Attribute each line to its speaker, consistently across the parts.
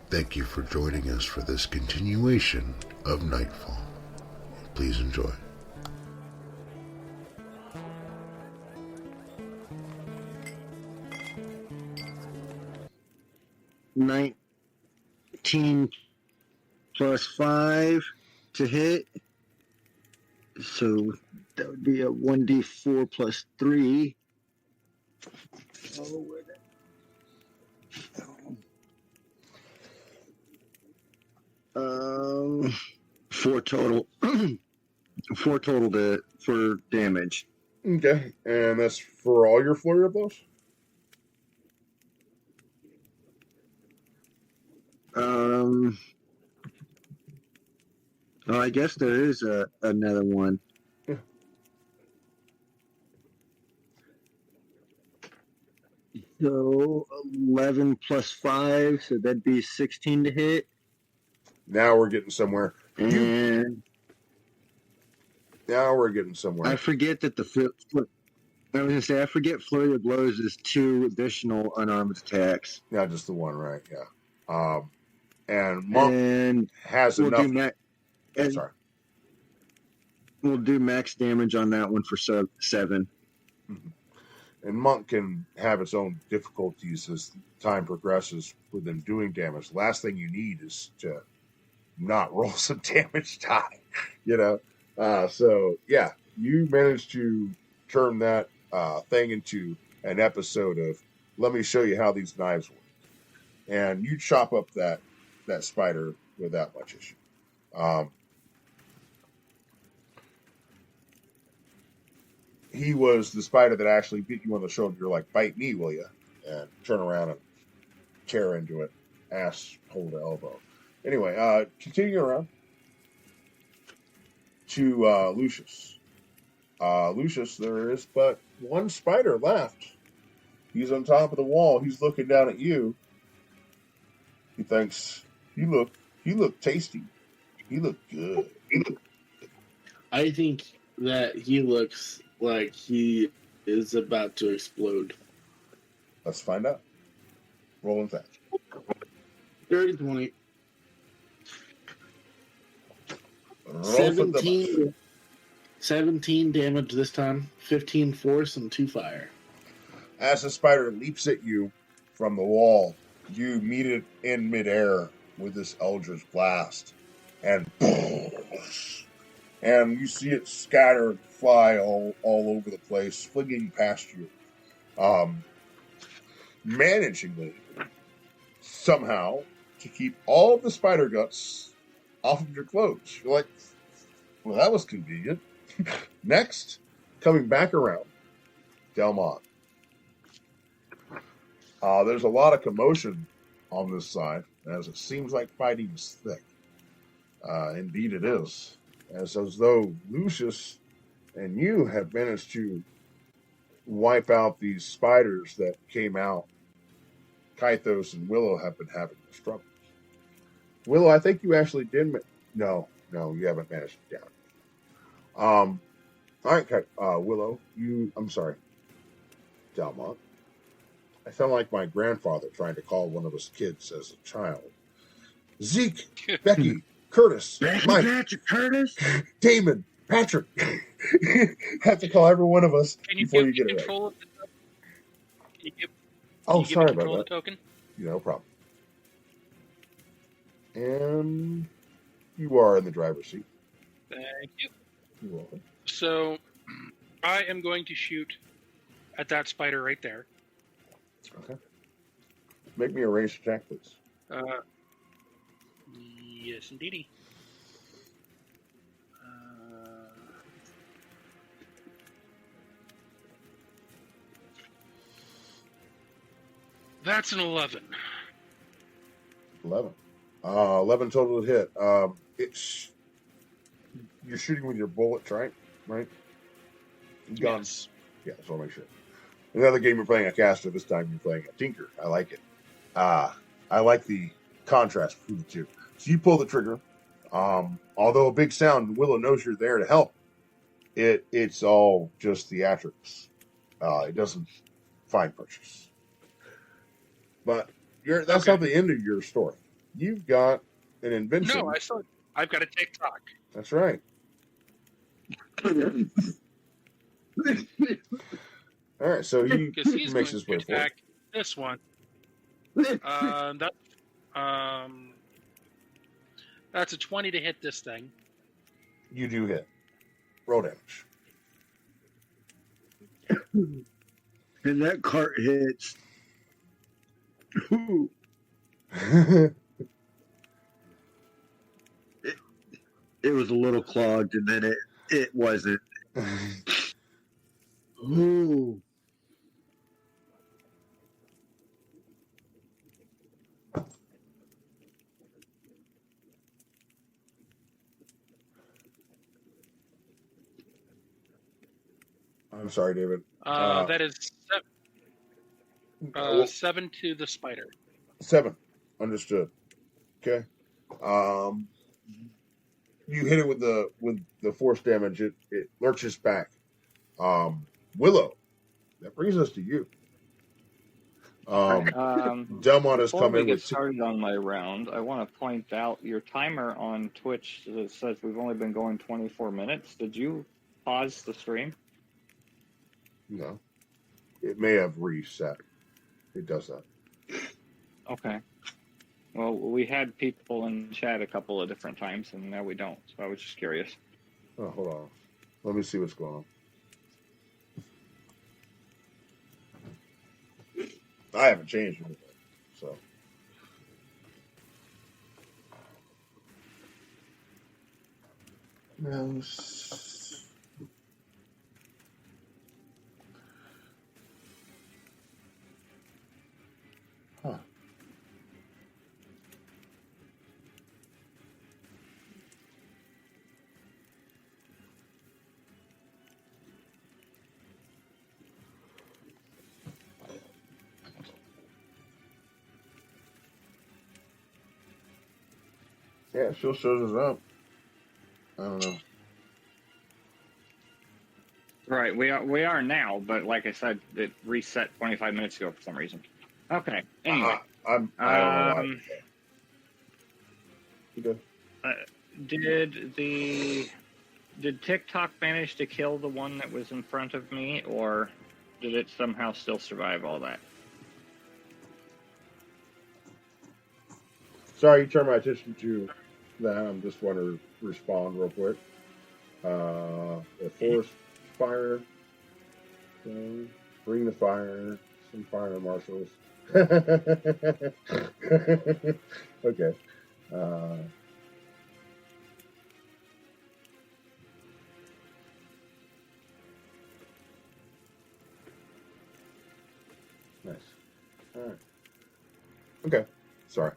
Speaker 1: Thank you for joining us for this continuation of Nightfall. Please enjoy.
Speaker 2: $19 plus 5 to hit. So that would be a 1d4 plus 3. Oh, where that? 4 total. 4 total for damage.
Speaker 3: Okay, and that's for all your flurry of blows?
Speaker 2: Oh, I guess there is another one.
Speaker 3: Yeah.
Speaker 2: So 11 plus 5, so that'd be 16 to hit.
Speaker 3: Now we're getting somewhere.
Speaker 2: And
Speaker 3: now we're getting somewhere.
Speaker 2: I forget that I was going to say, I forget Flurry of Blows is 2 additional unarmed attacks.
Speaker 3: Yeah, just the one, right? Yeah. And Monk has
Speaker 2: we'll
Speaker 3: enough.
Speaker 2: Sorry. We'll do max damage on that one for 7.
Speaker 3: Mm-hmm. And Monk can have its own difficulties as time progresses with them doing damage. Last thing you need is to not roll some damage die, So, yeah, you managed to turn that thing into an episode of let me show you how these knives work. And you chop up that spider without much issue. He was the spider that actually bit you on the shoulder. You're like, bite me, will you? And turn around and tear into it, asshole to elbow. Anyway, continuing around to Lucius. Lucius, there is but one spider left. He's on top of the wall. He's looking down at you. He thinks, you look tasty. You look good.
Speaker 4: I think that he looks like he is about to explode.
Speaker 3: Let's find out. Rolling fast.
Speaker 4: 30-20. 17 damage this time. 15 force and 2 fire.
Speaker 3: As the spider leaps at you from the wall, you meet it in midair with this Eldritch blast. And you see it scatter, fly all over the place, flinging past you. Managing somehow to keep all of the spider guts off of your clothes. You're like, well, that was convenient. Next, coming back around, Delmont. There's a lot of commotion on this side, as it seems like fighting is thick. Indeed it is. As though Lucius and you have managed to wipe out these spiders that came out. Kythos and Willow have been having struggles. Willow, I think you actually did. No, you haven't managed to down. All right, Willow, I'm sorry, Delmont. I sound like my grandfather trying to call one of us kids as a child. Zeke, Becky, Curtis, Mike,
Speaker 2: Patrick, Curtis,
Speaker 3: Damon, Patrick. Have to call every one of us before you get it right. Sorry about that.
Speaker 5: Token?
Speaker 3: No problem. And you are in the driver's seat.
Speaker 5: Thank you.
Speaker 3: You're welcome.
Speaker 5: So, I am going to shoot at that spider right there.
Speaker 3: Okay. Make me a ranged attack, please.
Speaker 5: Yes, indeedy. That's an 11.
Speaker 3: 11. 11 total to hit. You're shooting with your bullets, right? Guns.
Speaker 5: Yes.
Speaker 3: Yeah, so I'll make sure. Another game you're playing a caster. This time you're playing a tinker. I like it. I like the contrast between the two. So you pull the trigger. Although a big sound, Willow knows you're there to help. It's all just theatrics. It doesn't find purchase. But that's not the end of your story. you've got an invention.
Speaker 5: No, I saw. I've got a TikTok.
Speaker 3: That's right. All right, so he
Speaker 5: Because he's
Speaker 3: makes
Speaker 5: going
Speaker 3: his
Speaker 5: to
Speaker 3: way forward.
Speaker 5: attack this one. That's a 20 to hit this thing.
Speaker 3: You do hit. Roll damage.
Speaker 2: And that cart hits. Ooh. It was a little clogged, and then it wasn't. Ooh.
Speaker 3: I'm sorry, David.
Speaker 5: That is 7 to the spider.
Speaker 3: 7. Understood. Okay. You hit it with the force damage. It lurches back. Willow. That brings us to you. Delmont has
Speaker 6: Before
Speaker 3: come
Speaker 6: we
Speaker 3: in
Speaker 6: get
Speaker 3: with
Speaker 6: started on my round, I want to point out your timer on Twitch says we've only been going 24 minutes. Did you pause the stream?
Speaker 3: No. It may have reset. It does that.
Speaker 6: Okay. Well, we had people in chat a couple of different times, and now we don't. So I was just curious.
Speaker 3: Oh, hold on. Let me see what's going on. I haven't changed anything, so. No. Huh. Yeah, it still shows us up. I don't know.
Speaker 6: Right, we are now, but like I said, it reset 25 minutes ago for some reason. Okay. Anyway,
Speaker 3: I don't know why. You good?
Speaker 6: Did TikTok manage to kill the one that was in front of me, or did it somehow still survive all that?
Speaker 3: Sorry, you turned my attention to that. I'm just want to respond real quick. The forest fire. Bring the fire. Some fire marshals. Okay. Nice. All right. Okay. Sorry.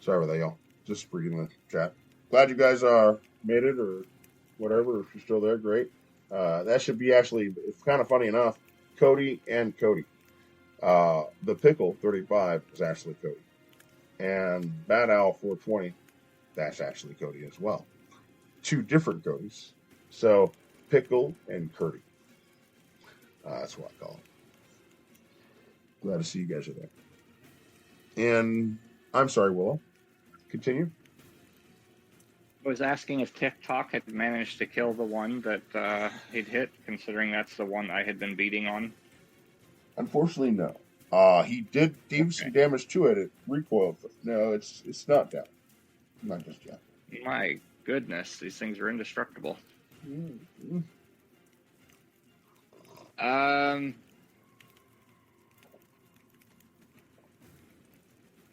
Speaker 3: Sorry about that, y'all. Just reading the chat. Glad you guys made it or whatever. If you're still there, great. That should be actually, it's kind of funny enough, Cody and Cody. The Pickle 35 is actually Cody. And Bad Owl 420, that's actually Cody as well. 2 different Codys. So, Pickle and Cody. That's what I call them. Glad to see you guys are there. And I'm sorry, Willow. Continue.
Speaker 6: I was asking if TikTok had managed to kill the one that he'd hit, considering that's the one I had been beating on.
Speaker 3: Unfortunately, no. He did do some damage to it. It recoiled. No, it's not down. Not just yet.
Speaker 6: My goodness, these things are indestructible.
Speaker 3: Mm-hmm.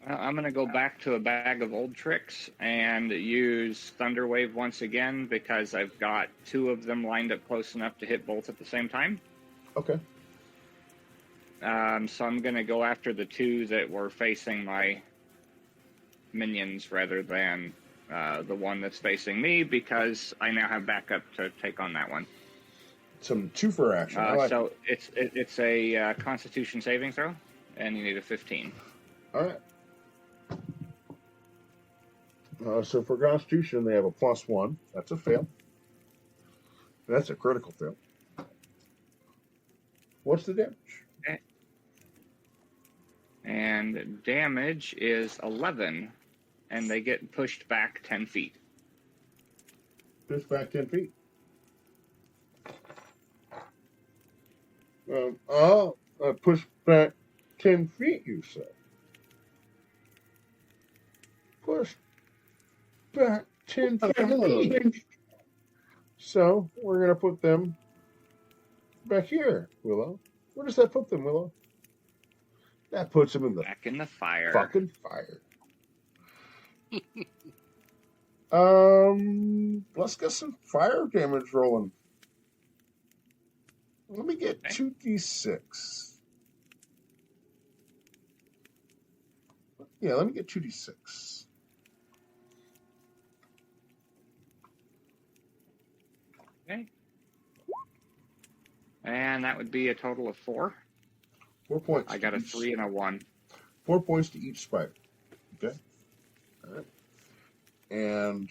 Speaker 6: I'm going to go back to a bag of old tricks and use Thunder Wave once again because I've got 2 of them lined up close enough to hit both at the same time.
Speaker 3: Okay.
Speaker 6: So I'm going to go after the 2 that were facing my minions rather than the one that's facing me because I now have backup to take on that one.
Speaker 3: Some 2 for action.
Speaker 6: So it's a Constitution saving throw, and you need a 15.
Speaker 3: All right. So for Constitution, they have a +1. That's a fail. That's a critical fail. What's the damage?
Speaker 6: And damage is 11, and they get pushed back 10 feet.
Speaker 3: Push back 10 feet. Push back 10 feet, you say? Push back 10 feet. So, we're going to put them back here, Willow. Where does that put them, Willow? That puts them in the
Speaker 6: Back in the fire.
Speaker 3: fucking fire. Let's get some fire damage rolling. Let me get 2d6. Yeah, let me get 2d6.
Speaker 6: Okay. And that would be a total of 4.
Speaker 3: 4 points.
Speaker 6: I got a 3 and a 1.
Speaker 3: 4 points to each spider. Okay? All right. And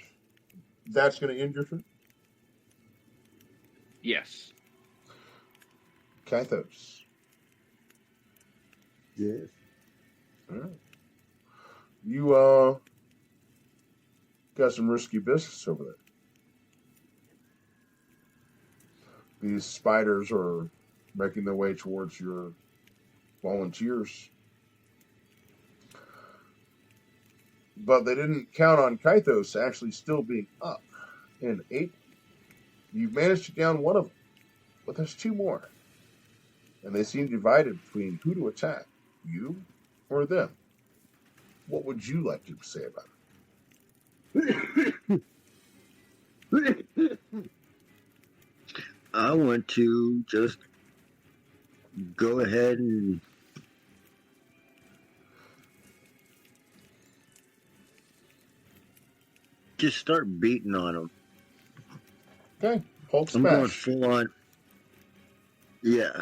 Speaker 3: that's going to end your turn?
Speaker 6: Yes.
Speaker 3: Kythos.
Speaker 2: Yes.
Speaker 3: All right. You got some risky business over there. These spiders are making their way towards your volunteers. But they didn't count on Kythos actually still being up. And 8, you've managed to down one of them. But there's 2 more. And they seem divided between who to attack, you or them. What would you like to say about it?
Speaker 2: I want to just go ahead and just start beating on them.
Speaker 3: Okay, Hulk
Speaker 2: I'm going
Speaker 3: smash.
Speaker 2: full on. Yeah.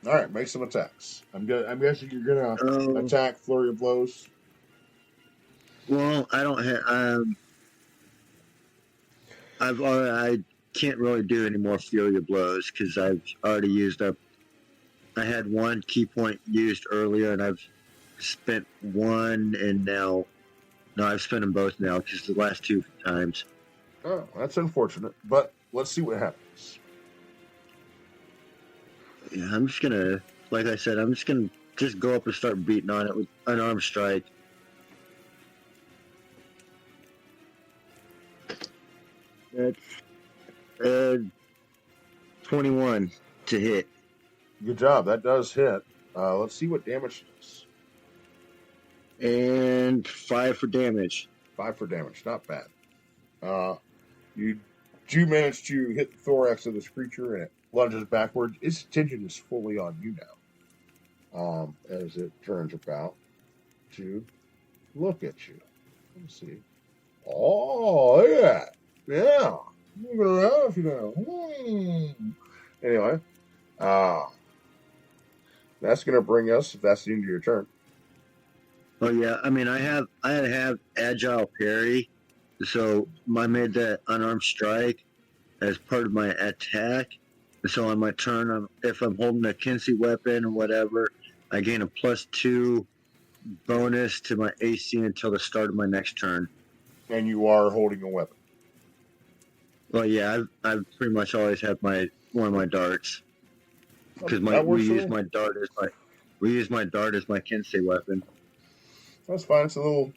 Speaker 3: All right, make some attacks. I'm guessing you're gonna attack flurry of blows.
Speaker 2: Well, I don't have. I can't really do any more fury of blows because I've already used up. I had 1 key point used earlier, and I've spent 1, and now, no, I've spent them both now because the last 2 times.
Speaker 3: Oh, that's unfortunate. But let's see what happens.
Speaker 2: Yeah, I'm just gonna, like I said, I'm just gonna go up and start beating on it with unarmed strike. That's 21 to hit.
Speaker 3: Good job. That does hit. Let's see what damage it is.
Speaker 2: And 5 for damage.
Speaker 3: 5 for damage. Not bad. You do manage to hit the thorax of this creature, and it lunges backward. Its attention is fully on you now. As it turns about to look at you. Let's see. Oh, yeah. Yeah. Look around, you know. Anyway, that's going to bring us, if that's the end of your turn.
Speaker 2: Oh yeah, I mean I have agile parry, so I made that unarmed strike as part of my attack. So on my turn, if I'm holding a Kinsey weapon or whatever, I gain a +2 bonus to my AC until the start of my next turn.
Speaker 3: And you are holding a weapon.
Speaker 2: Well, yeah, I've pretty much always had one of my darts because we use my dart as my Kinsey weapon.
Speaker 3: That's fine. It's a little.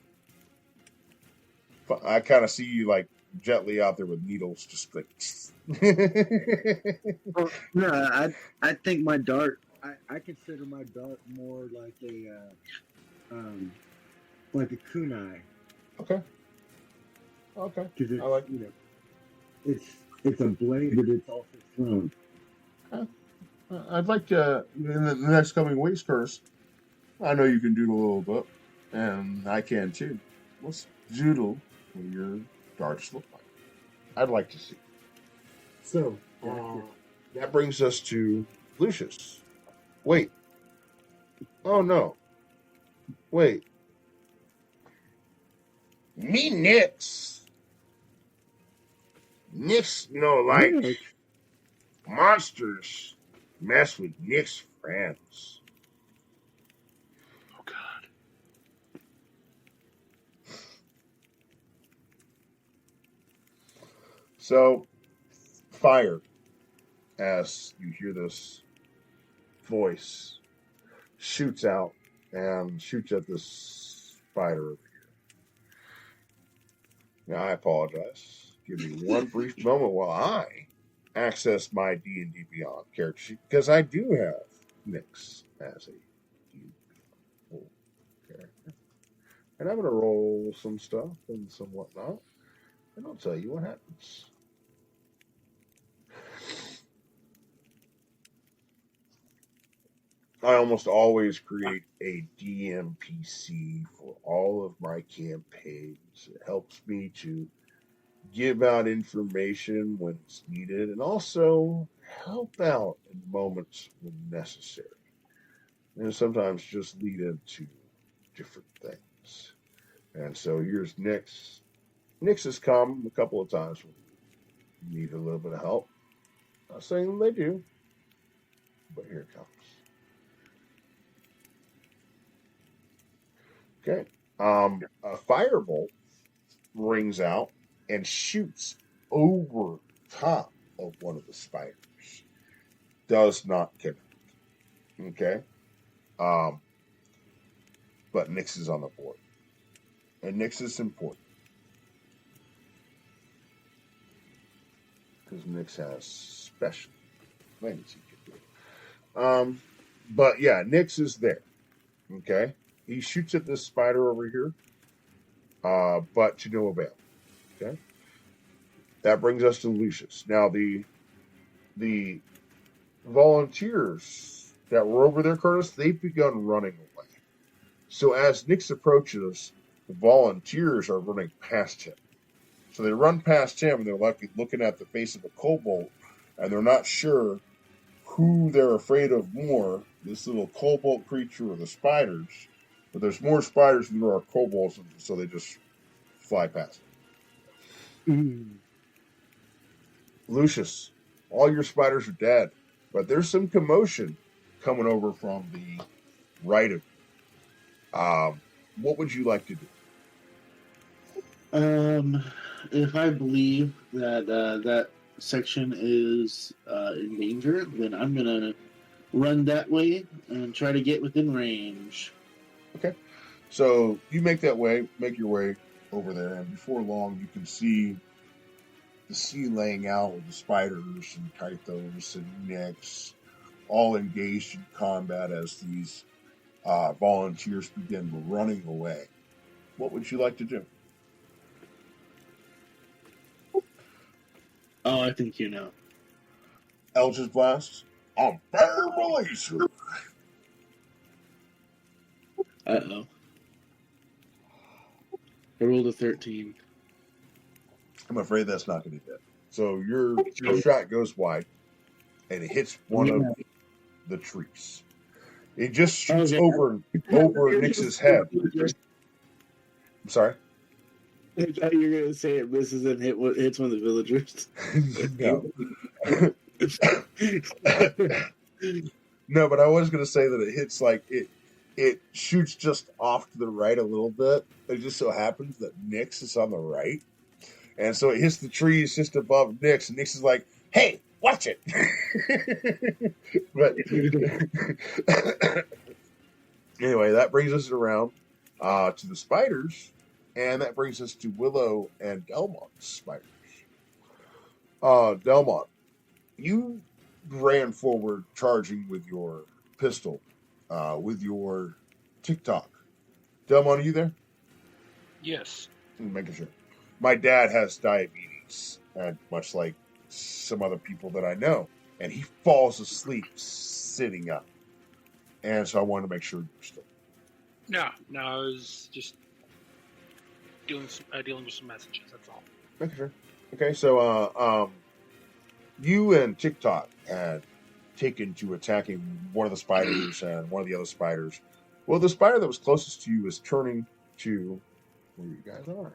Speaker 3: I kind of see you like gently out there with needles, just like.
Speaker 2: Well, no, I think my dart. I consider my dart more like a kunai.
Speaker 3: Okay. Okay.
Speaker 2: Because
Speaker 3: I like.
Speaker 2: It's a blade, but it's also thrown.
Speaker 3: I'd like to in the next coming weeks, Curse. I know you can doodle a little bit, and I can too. Let's doodle what your darts look like. I'd like to see. So that brings us to Lucius. Wait. Oh no. Wait. Me Nix. Nix, like monsters mess with Nick's friends.
Speaker 5: Oh God.
Speaker 3: So, fire, as you hear this voice, shoots out and shoots at this spider. Now, I apologize. Give me one brief moment while I access my D&D Beyond character sheet, because I do have Nyx as a D&D Beyond character. And I'm going to roll some stuff and some whatnot, and I'll tell you what happens. I almost always create a DMPC for all of my campaigns. It helps me to give out information when it's needed and also help out in moments when necessary. And sometimes just lead into different things. And so here's Nyx. Nyx has come a couple of times when you need a little bit of help. Not saying they do, but here it comes. Okay. A firebolt rings out and shoots over top of one of the spiders. Does not connect. Okay. But Nyx is on the board. And Nyx is important. Because Nyx has special things he can do. But yeah, Nyx is there. Okay. He shoots at this spider over here. But to no avail. Okay. That brings us to Lucius. Now the volunteers that were over there, Curtis, they've begun running away. So as Nyx approaches, the volunteers are running past him. So they run past him and they're looking at the face of a kobold, and they're not sure who they're afraid of more, this little kobold creature or the spiders. But there's more spiders than there are kobolds, so they just fly past him. Lucius, all your spiders are dead, but there's some commotion coming over from the right of you. What would you like to do?
Speaker 4: If I believe that that section is in danger, then I'm gonna run that way and try to get within range.
Speaker 3: Okay, so you make your way over there, and before long, you can see the scene laying out with the spiders and Kythos and Nyx all engaged in combat as these volunteers begin running away. What would you like to do?
Speaker 4: Oh, I think you know.
Speaker 3: Eldritch Blast on Fire Laser.
Speaker 4: Uh-oh. I rolled a 13.
Speaker 3: I'm afraid that's not going to hit. So your shot goes wide, and it hits one of the trees. It just shoots over Nyx's head. I'm sorry?
Speaker 4: I thought you were going to say it misses and hits one of the villagers.
Speaker 3: No. No, but I was going to say that it hits it shoots just off to the right a little bit. It just so happens that Nyx is on the right. And so it hits the trees just above Nyx, and Nyx is like, hey, watch it. But anyway, that brings us around to the spiders, and that brings us to Willow and Delmont's spiders. Delmont, you ran forward charging with your pistol, with your TikTok. Delmont, are you there?
Speaker 5: Yes.
Speaker 3: I'm making sure. My dad has diabetes, much like some other people that I know, and he falls asleep sitting up. And so I wanted to make sure you're still.
Speaker 5: No, I was just dealing with some messages. That's all.
Speaker 3: Making sure. Okay, so you and TikTok had taken to attacking one of the spiders and one of the other spiders. Well, the spider that was closest to you is turning to where you guys are.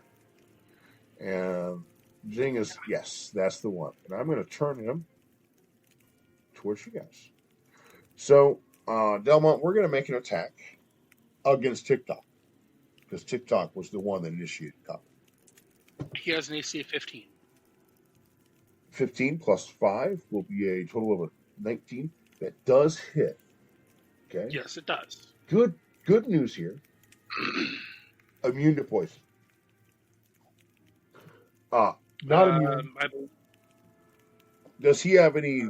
Speaker 3: And Jing is, yes, that's the one. And I'm going to turn him towards you guys. So, Delmont, we're going to make an attack against TikTok because TikTok was the one that initiated combat.
Speaker 5: He has an AC of 15.
Speaker 3: 15 plus 5 will be a total of a 19. That does hit. Okay.
Speaker 5: Yes, it does.
Speaker 3: Good news here. Immune to poison. Not immune. Does he have any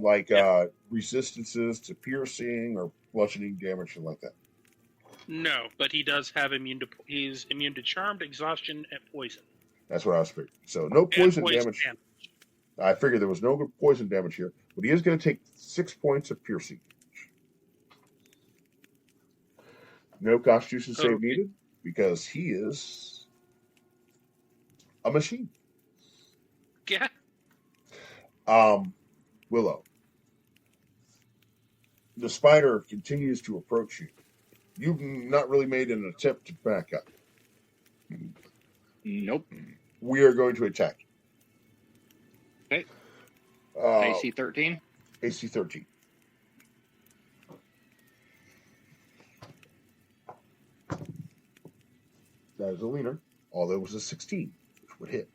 Speaker 3: resistances to piercing or bludgeoning damage or like that?
Speaker 5: No, but he does have he's immune to charmed, exhaustion, and poison.
Speaker 3: That's what I was figuring. So no poison damage. I figured there was no poison damage here, but he is going to take 6 points of piercing damage. No Constitution save needed because he is a machine.
Speaker 5: Yeah.
Speaker 3: Willow. The spider continues to approach you. You've not really made an attempt to back up.
Speaker 6: Nope.
Speaker 3: We are going to attack.
Speaker 6: Okay. AC 13?
Speaker 3: AC 13. That is a leaner, although it was a 16, which would hit.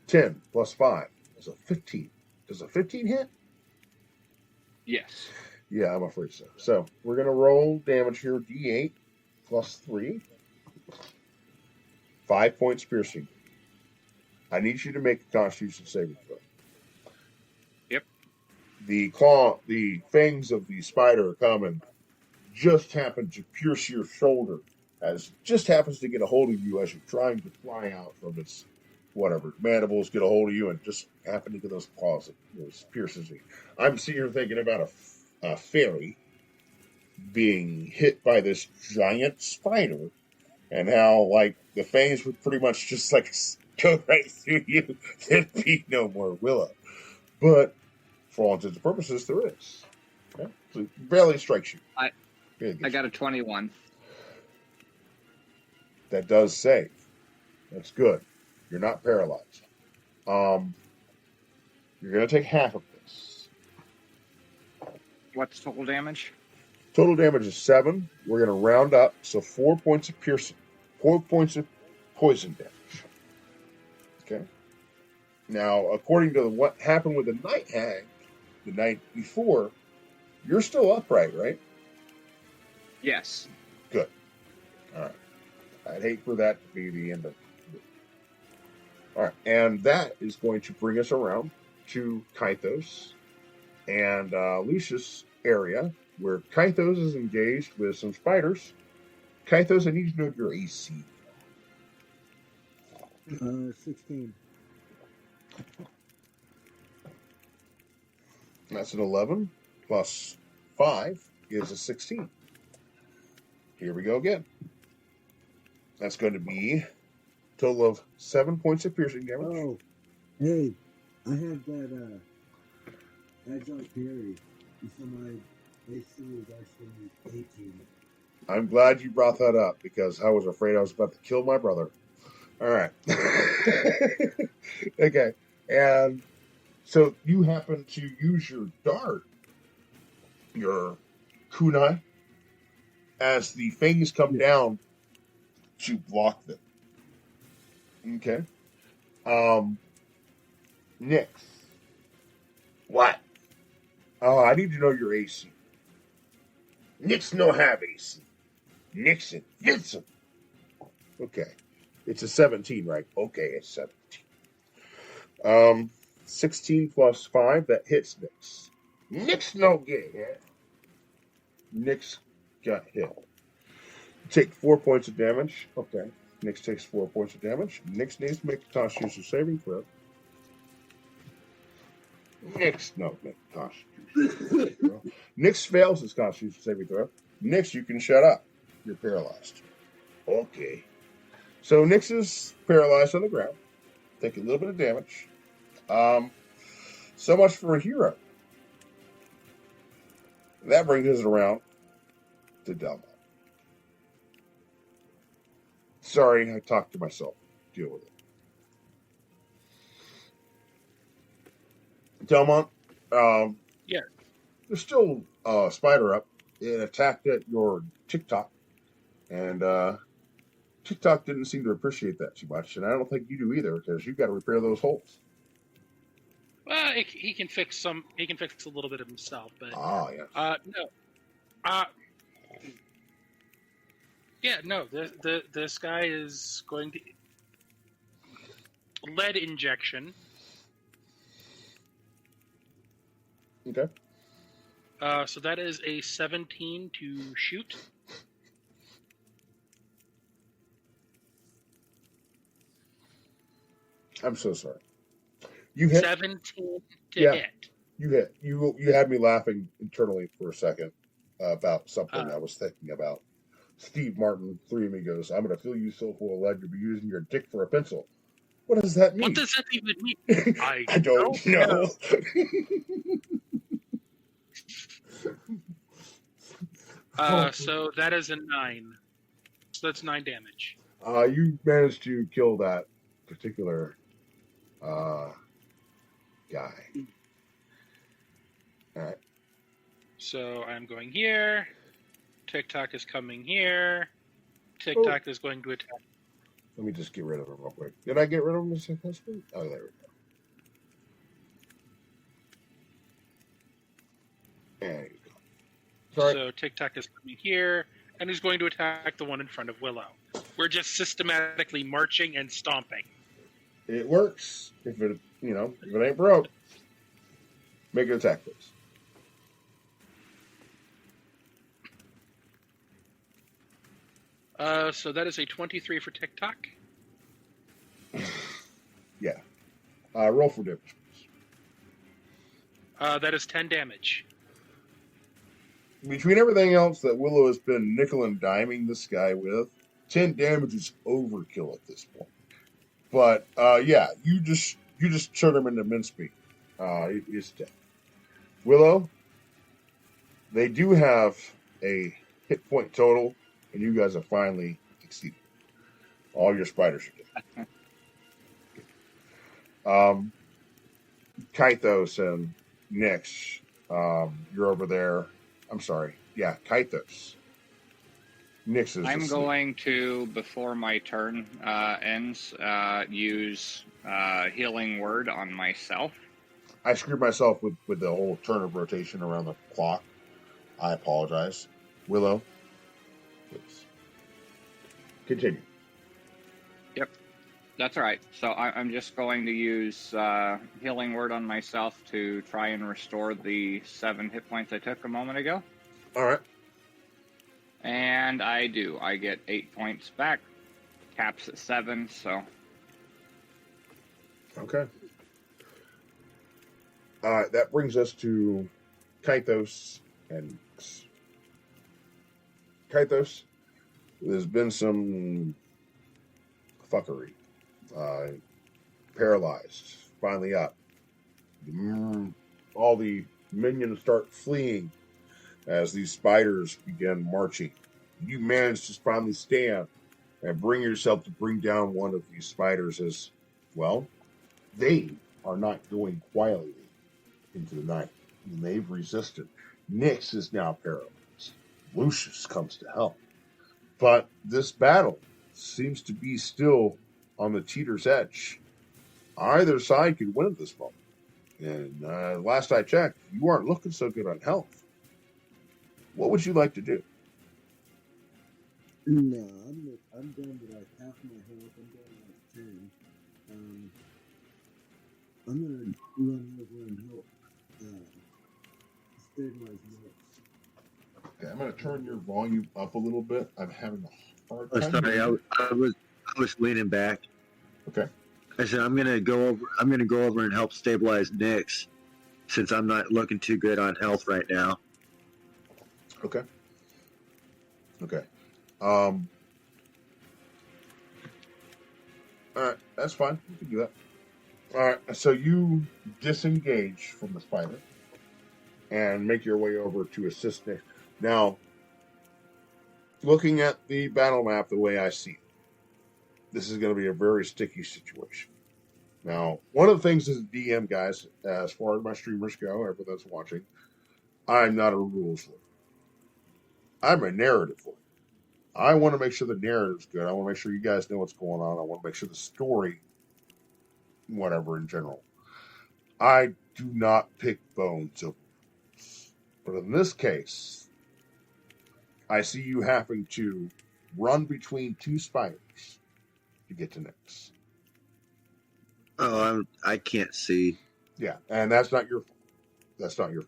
Speaker 3: 10 plus 5 is a 15. Does a 15 hit?
Speaker 6: Yes.
Speaker 3: Yeah, I'm afraid so. So, we're going to roll damage here, D8 plus 3. 5 points piercing. I need you to make a Constitution saving throw.
Speaker 6: Yep.
Speaker 3: The fangs of the spider come and just happen to pierce your shoulder, as just happens to get a hold of you as you're trying to fly out from its mandibles get a hold of you and just happen to get those claws that pierces you. I'm sitting here thinking about a fairy being hit by this giant spider and how the fangs would pretty much just go right through you. There'd be no more Willow. But for all intents and purposes, there is. Okay? So it barely strikes you.
Speaker 6: I got a 21.
Speaker 3: That does save. That's good. You're not paralyzed. You're going to take half of this.
Speaker 6: What's total damage?
Speaker 3: Total damage is 7. We're going to round up, so 4 points of piercing. 4 points of poison damage. Okay? Now, according to what happened with the Night Hag the night before, you're still upright, right?
Speaker 6: Yes.
Speaker 3: Good. All right. I'd hate for that to be the end of it. All right. And that is going to bring us around to Kythos and Lucius' area, where Kythos is engaged with some spiders. Kythos, I need you to know your AC.
Speaker 2: 16.
Speaker 3: That's an 11 plus 5 is a 16. Here we go again. That's going to be a total of 7 points of piercing damage.
Speaker 2: Oh, hey, I have that agile parry. So my AC is actually 18.
Speaker 3: I'm glad you brought that up because I was afraid I was about to kill my brother. All right. Okay. And so you happen to use your dart, your kunai, as the fangs come down to block them. Okay. Nyx. What? Oh, I need to know your AC. Nyx no have AC. Nyx invincible. Okay. It's a 17, right? Okay, it's 17. 16 plus 5, that hits Nyx. Nyx no get hit. Nyx got hit. Take 4 points of damage. Okay. Nyx takes 4 points of damage. Nyx needs to make a Constitution saving throw. Nyx, no, make a Constitution saving throw. Nyx fails his Constitution saving throw. Nyx, you can shut up. You're paralyzed. Okay. So Nyx is paralyzed on the ground. Take a little bit of damage. So much for a hero. That brings us around to Delmont. Sorry, I talked to myself. Deal with it. Delmont,
Speaker 5: Yeah.
Speaker 3: There's still a spider up. It attacked at your TikTok, and TikTok didn't seem to appreciate that too much, and I don't think you do either, because you've got to repair those holes.
Speaker 5: Well, he can fix some. He can fix a little bit of himself, but
Speaker 3: Yes.
Speaker 5: no. Yeah, no. This guy is going to lead injection.
Speaker 3: Okay.
Speaker 5: So that is a 17 to shoot.
Speaker 3: I'm so sorry. You hit
Speaker 5: 17 to
Speaker 3: Yeah.
Speaker 5: hit.
Speaker 3: You hit. You had me laughing internally for a second about something I was thinking about. Steve Martin, Three Amigos. I'm going to fill you so full of lead you'll be using your dick for a pencil. What does that mean?
Speaker 5: What does that even mean?
Speaker 3: I don't know.
Speaker 5: So that is a 9. So that's 9 damage.
Speaker 3: You managed to kill that particular guy. All right.
Speaker 5: So I'm going here. TikTok is coming here. TikTok is going to attack.
Speaker 3: Let me just get rid of him real quick. Did I get rid of him successfully? Oh, there we go. There you go. Sorry.
Speaker 5: So TikTok is coming here, and he's going to attack the one in front of Willow. We're just systematically marching and stomping.
Speaker 3: It works. If it ain't broke, make an attack, please.
Speaker 5: So that is a 23 for TikTok.
Speaker 3: Yeah. Roll for damage.
Speaker 5: That is 10 damage.
Speaker 3: Between everything else that Willow has been nickel and diming this guy with, 10 damage is overkill at this point. But yeah, you just turn him into mincemeat. It's dead. Willow, they do have a hit point total, and you guys have finally exceeded. All your spiders are dead. Kythos and Nyx, you're over there. I'm sorry. Yeah, Kythos. Nyx is
Speaker 6: I'm
Speaker 3: asleep.
Speaker 6: going to, before my turn ends, use healing word on myself.
Speaker 3: I screwed myself with the whole turn of rotation around the clock. I apologize. Willow, please. Continue.
Speaker 6: Yep, that's all right. So I'm just going to use healing word on myself to try and restore the 7 hit points I took a moment ago.
Speaker 3: All right.
Speaker 6: And I do. I get 8 points back. Caps at 7, so...
Speaker 3: Okay. That brings us to Kythos and Nyx. Kythos, there's been some fuckery. Paralyzed. Finally up. All the minions start fleeing as these spiders begin marching. You manage to finally stand and bring yourself to bring down one of these spiders as, well, they are not going quietly into the night. And they've resisted. Nyx is now paralyzed. Lucius comes to help. But this battle seems to be still on the teeter's edge. Either side could win at this moment. And last I checked, you aren't looking so good on health. What would you like to do?
Speaker 2: No, I'm down to like half my health. I'm down to like 10. I'm gonna run over and help stabilize Nyx.
Speaker 3: Okay, I'm going to turn your volume up a little bit. I'm having a hard
Speaker 2: Oh,
Speaker 3: time.
Speaker 2: sorry, I was leaning back.
Speaker 3: Okay.
Speaker 2: I said I'm gonna go over and help stabilize Nyx, since I'm not looking too good on health right now.
Speaker 3: Okay. Okay. All right, that's fine. You can do that. All right, so you disengage from the spider and make your way over to assist Nyx. Now, looking at the battle map the way I see it, this is going to be a very sticky situation. Now, one of the things as a DM, guys, as far as my streamers go, everyone that's watching, I'm not a rules lawyer. I'm a narrative lawyer. I want to make sure the narrative's good. I want to make sure you guys know what's going on. I want to make sure the story, whatever in general. I do not pick bones of rules. But in this case, I see you having to run between two spiders to get to Nyx.
Speaker 2: Oh, I can't see.
Speaker 3: Yeah, and that's not your fault. That's not your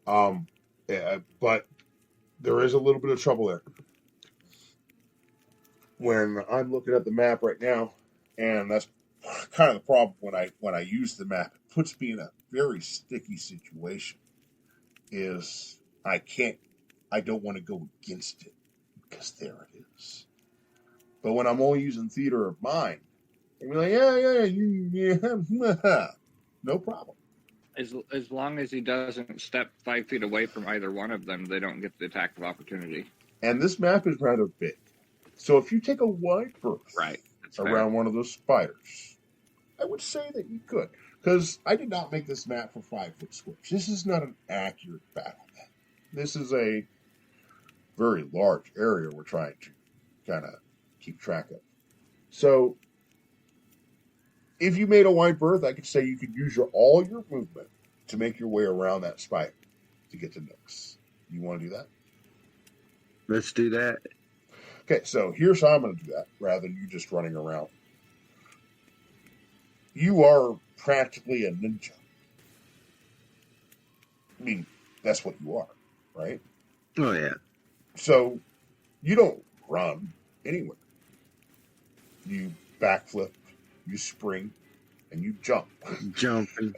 Speaker 3: fault. But there is a little bit of trouble there. When I'm looking at the map right now, and that's kind of the problem when I use the map, it puts me in a very sticky situation. Is I don't want to go against it because there it is. But when I'm only using theater of mind, I'm like, yeah, no problem.
Speaker 6: As long as he doesn't step 5 feet away from either one of them, they don't get the attack of opportunity.
Speaker 3: And this map is rather big. So if you take a wide berth around one of those spiders, I would say that you could. Because I did not make this map for 5-foot squares. This is not an accurate battle map. This is a very large area we're trying to kind of keep track of. So if you made a wide berth, I could say you could use all your movement to make your way around that spider to get to Nyx. You want to do that?
Speaker 2: Let's do that.
Speaker 3: Okay, so here's how I'm going to do that, rather than you just running around. You are practically a ninja. I mean, that's what you are, right?
Speaker 2: Oh, yeah.
Speaker 3: So you don't run anywhere. You backflip, you spring, and you jump.
Speaker 2: Jumping.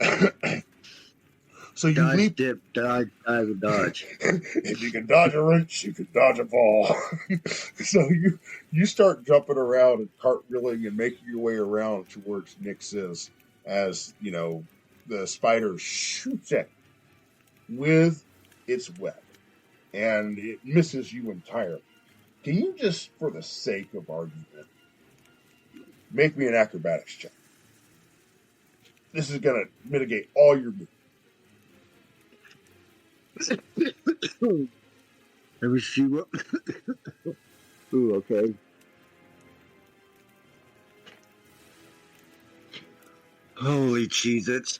Speaker 3: So you
Speaker 2: dodge,
Speaker 3: leap.
Speaker 2: dip, dodge, dive, and dodge.
Speaker 3: If you can dodge a wrench, you can dodge a ball. So you start jumping around and cartwheeling and making your way around towards Nyx is, as you know, the spider shoots at you with its web, and it misses you entirely. Can you just, for the sake of argument, make me an acrobatics check? This is going to mitigate all your movement.
Speaker 2: Let me see what. Ooh, okay. Holy Cheez-Its.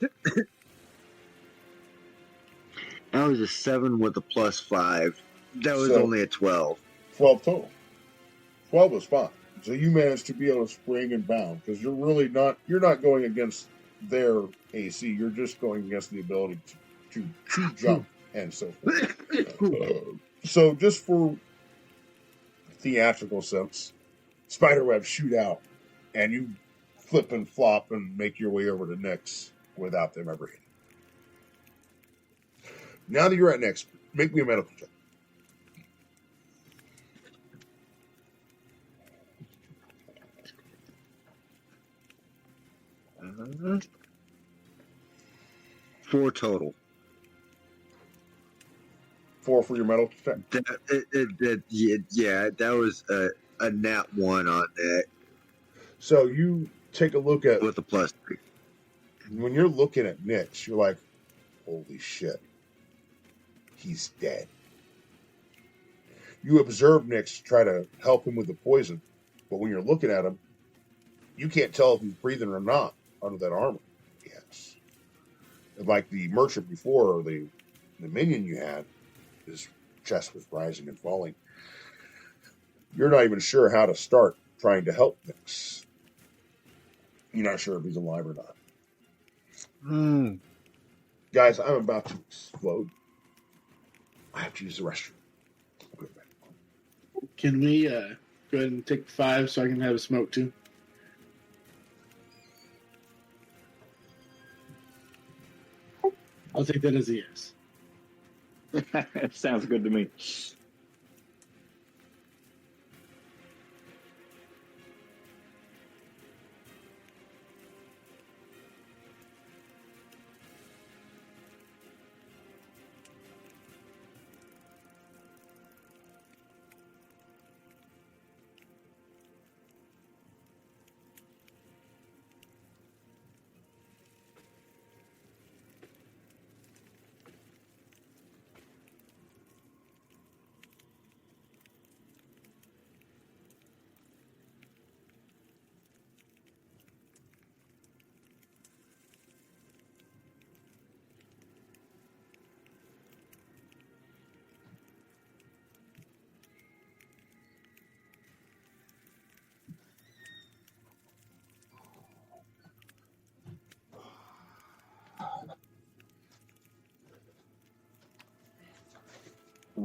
Speaker 2: That was a 7 with a +5. That was only a 12.
Speaker 3: 12 total. 12 was fine. So you managed to be able to spring and bound because you're not going against their AC. You're just going against the ability to jump and so forth. So just for theatrical sense, spiderwebs shoot out and you flip and flop and make your way over to Nyx without them ever hitting. Now that you're at Nyx, make me a medical check.
Speaker 2: Four total.
Speaker 3: 4 for your medical check?
Speaker 2: Yeah, that was a nat 1 on that.
Speaker 3: So you take a look at...
Speaker 2: With a +3.
Speaker 3: When you're looking at Nyx, you're like, holy shit. He's dead. You observe Nyx try to help him with the poison, but when you're looking at him, you can't tell if he's breathing or not under that armor he has. Like the merchant before, or the minion you had, his chest was rising and falling. You're not even sure how to start trying to help Nyx. You're not sure if he's alive or not. Guys, I'm about to explode. I have to use the restroom.
Speaker 4: Can we go ahead and take 5 so I can have a smoke too? I'll take that as a yes.
Speaker 6: Sounds good to me.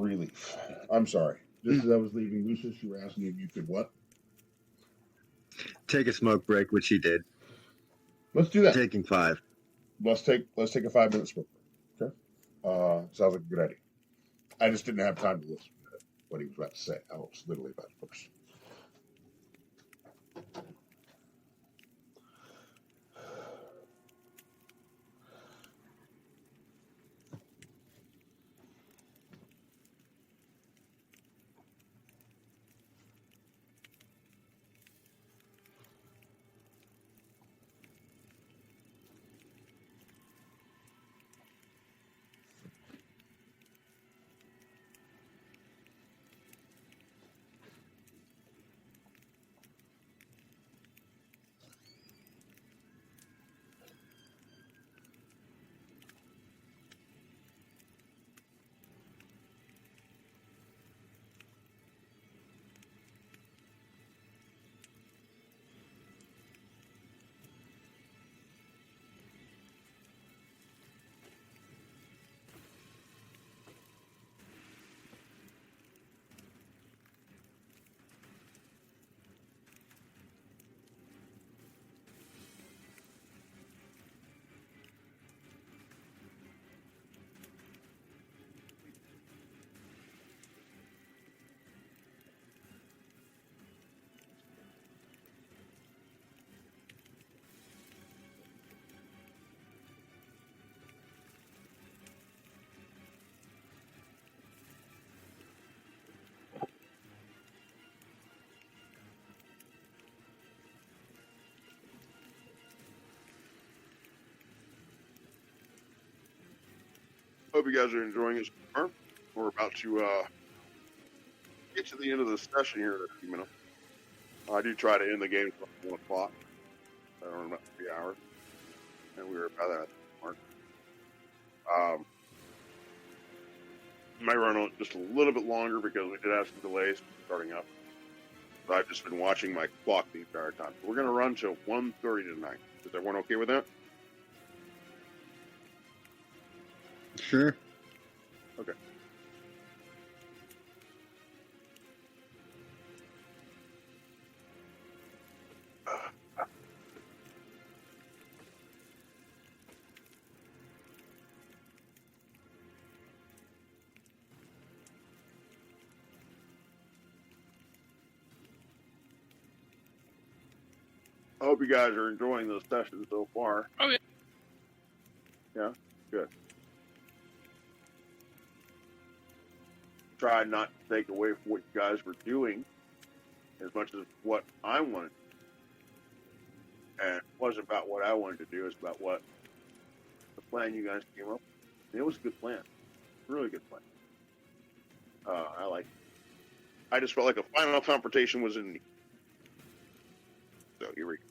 Speaker 3: relief. I'm sorry. Just as I was leaving, Lucius, you were asking if you could what?
Speaker 2: Take a smoke break, which he did.
Speaker 3: Let's do that.
Speaker 2: Taking 5.
Speaker 3: Let's take a 5-minute smoke break. Okay. Sounds like a good idea. I just didn't have time to listen to what he was about to say. I was literally about to push. Hope you guys are enjoying it so far. We're about to get to the end of the session here in a few minutes. I do try to end the game at 1 o'clock. I don't know, about 3 hours. And we were about that mark. Might run on just a little bit longer because we did have some delays starting up. But I've just been watching my clock the entire time. So we're going to run till 1:30 tonight. Is everyone okay with that?
Speaker 2: Sure.
Speaker 3: Okay. I hope you guys are enjoying this session so far.
Speaker 5: Oh, yeah.
Speaker 3: Yeah? Good. Try not to take away from what you guys were doing as much as what I wanted. And it wasn't about what I wanted to do, it's about what the plan you guys came up with. And it was a good plan. Really good plan. I like it. I just felt like a final confrontation was in need. So here we go.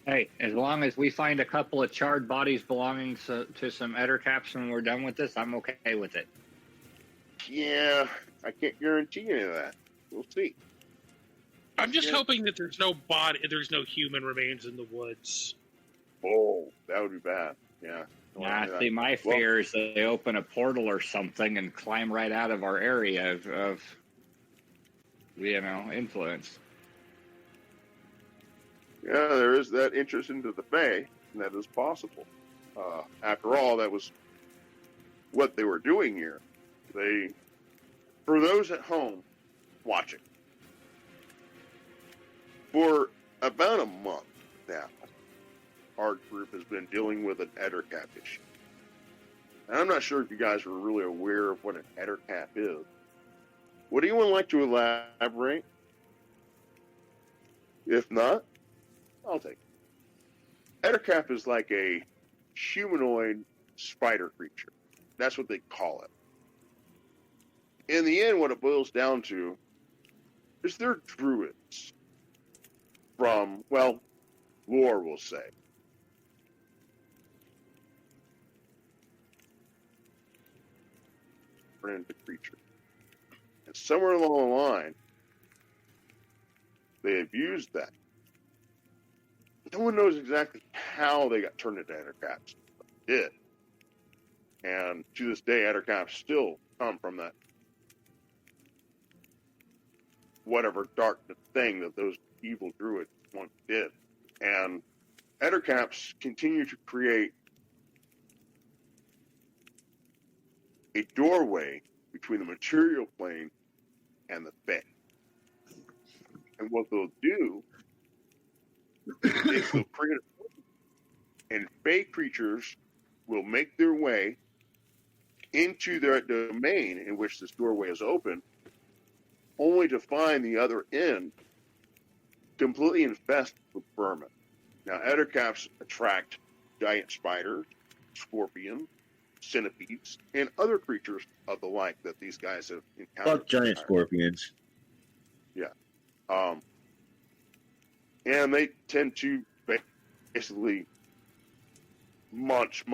Speaker 6: Hey, as long as we find a couple of charred bodies belonging to some ettercaps when we're done with this, I'm okay with it.
Speaker 3: Yeah, I can't guarantee any of that. We'll see.
Speaker 5: I'm just hoping that there's no human remains in the woods.
Speaker 3: Oh, that would be bad. Yeah.
Speaker 6: See, my fear is that they open a portal or something and climb right out of our area of influence.
Speaker 3: Yeah, there is that interest into the Fae, and that is possible. After all, that was what they were doing here. For those at home watching, for about a month now, our group has been dealing with an ettercap issue. And I'm not sure if you guys are really aware of what an ettercap is. Would anyone like to elaborate? If not, I'll take it. Ettercap is like a humanoid spider creature. That's what they call it. In the end, what it boils down to is they're druids from, well, lore will say. Into creature. And somewhere along the line, they abused that. No one knows exactly how they got turned into ettercaps. They did. And to this day, ettercaps still come from that whatever dark thing that those evil druids once did. And ettercaps continue to create a doorway between the material plane and the Fae. And what they'll do is they'll create and Fae creatures will make their way into their domain in which this doorway is open, only to find the other end completely infested with vermin. Now, ettercaps attract giant spiders, scorpions, centipedes, and other creatures of the like that these guys have encountered.
Speaker 2: Fuck giant scorpions.
Speaker 3: Yeah. And they tend to basically munch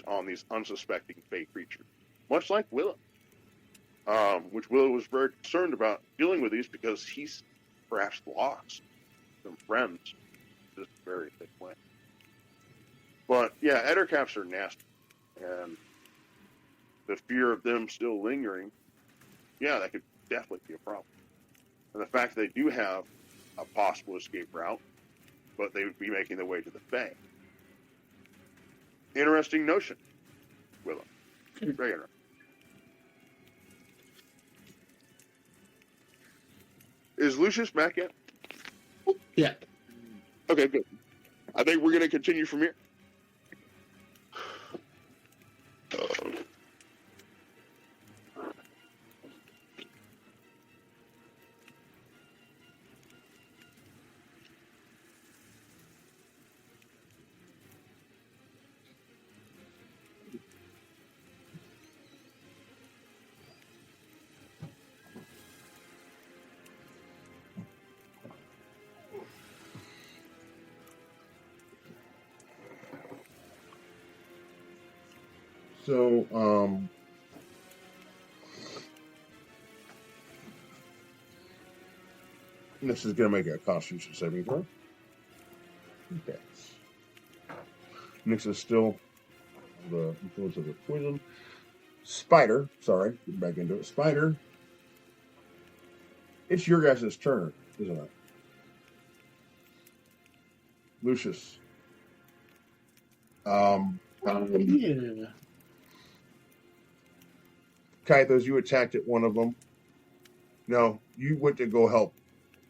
Speaker 3: on these unsuspecting Fae creatures, much like Willow, which Willow was very concerned about dealing with these because he's perhaps lost some friends this very thick way. But yeah, ettercaps are nasty, and the fear of them still lingering, yeah, that could definitely be a problem. And the fact that they do have a possible escape route, but they would be making their way to the Fae. Interesting notion, Willow. Very interesting. Is Lucius back yet?
Speaker 4: Yeah.
Speaker 3: Okay, good. I think we're going to continue from here. So, this is going to make a Constitution saving throw. Okay. Nix is still the influence of the poison. Spider, sorry, get back into it. Spider, it's your guys' turn, isn't it? Lucius.
Speaker 4: Yeah.
Speaker 3: Kythos, you attacked at one of them. No, you went to go help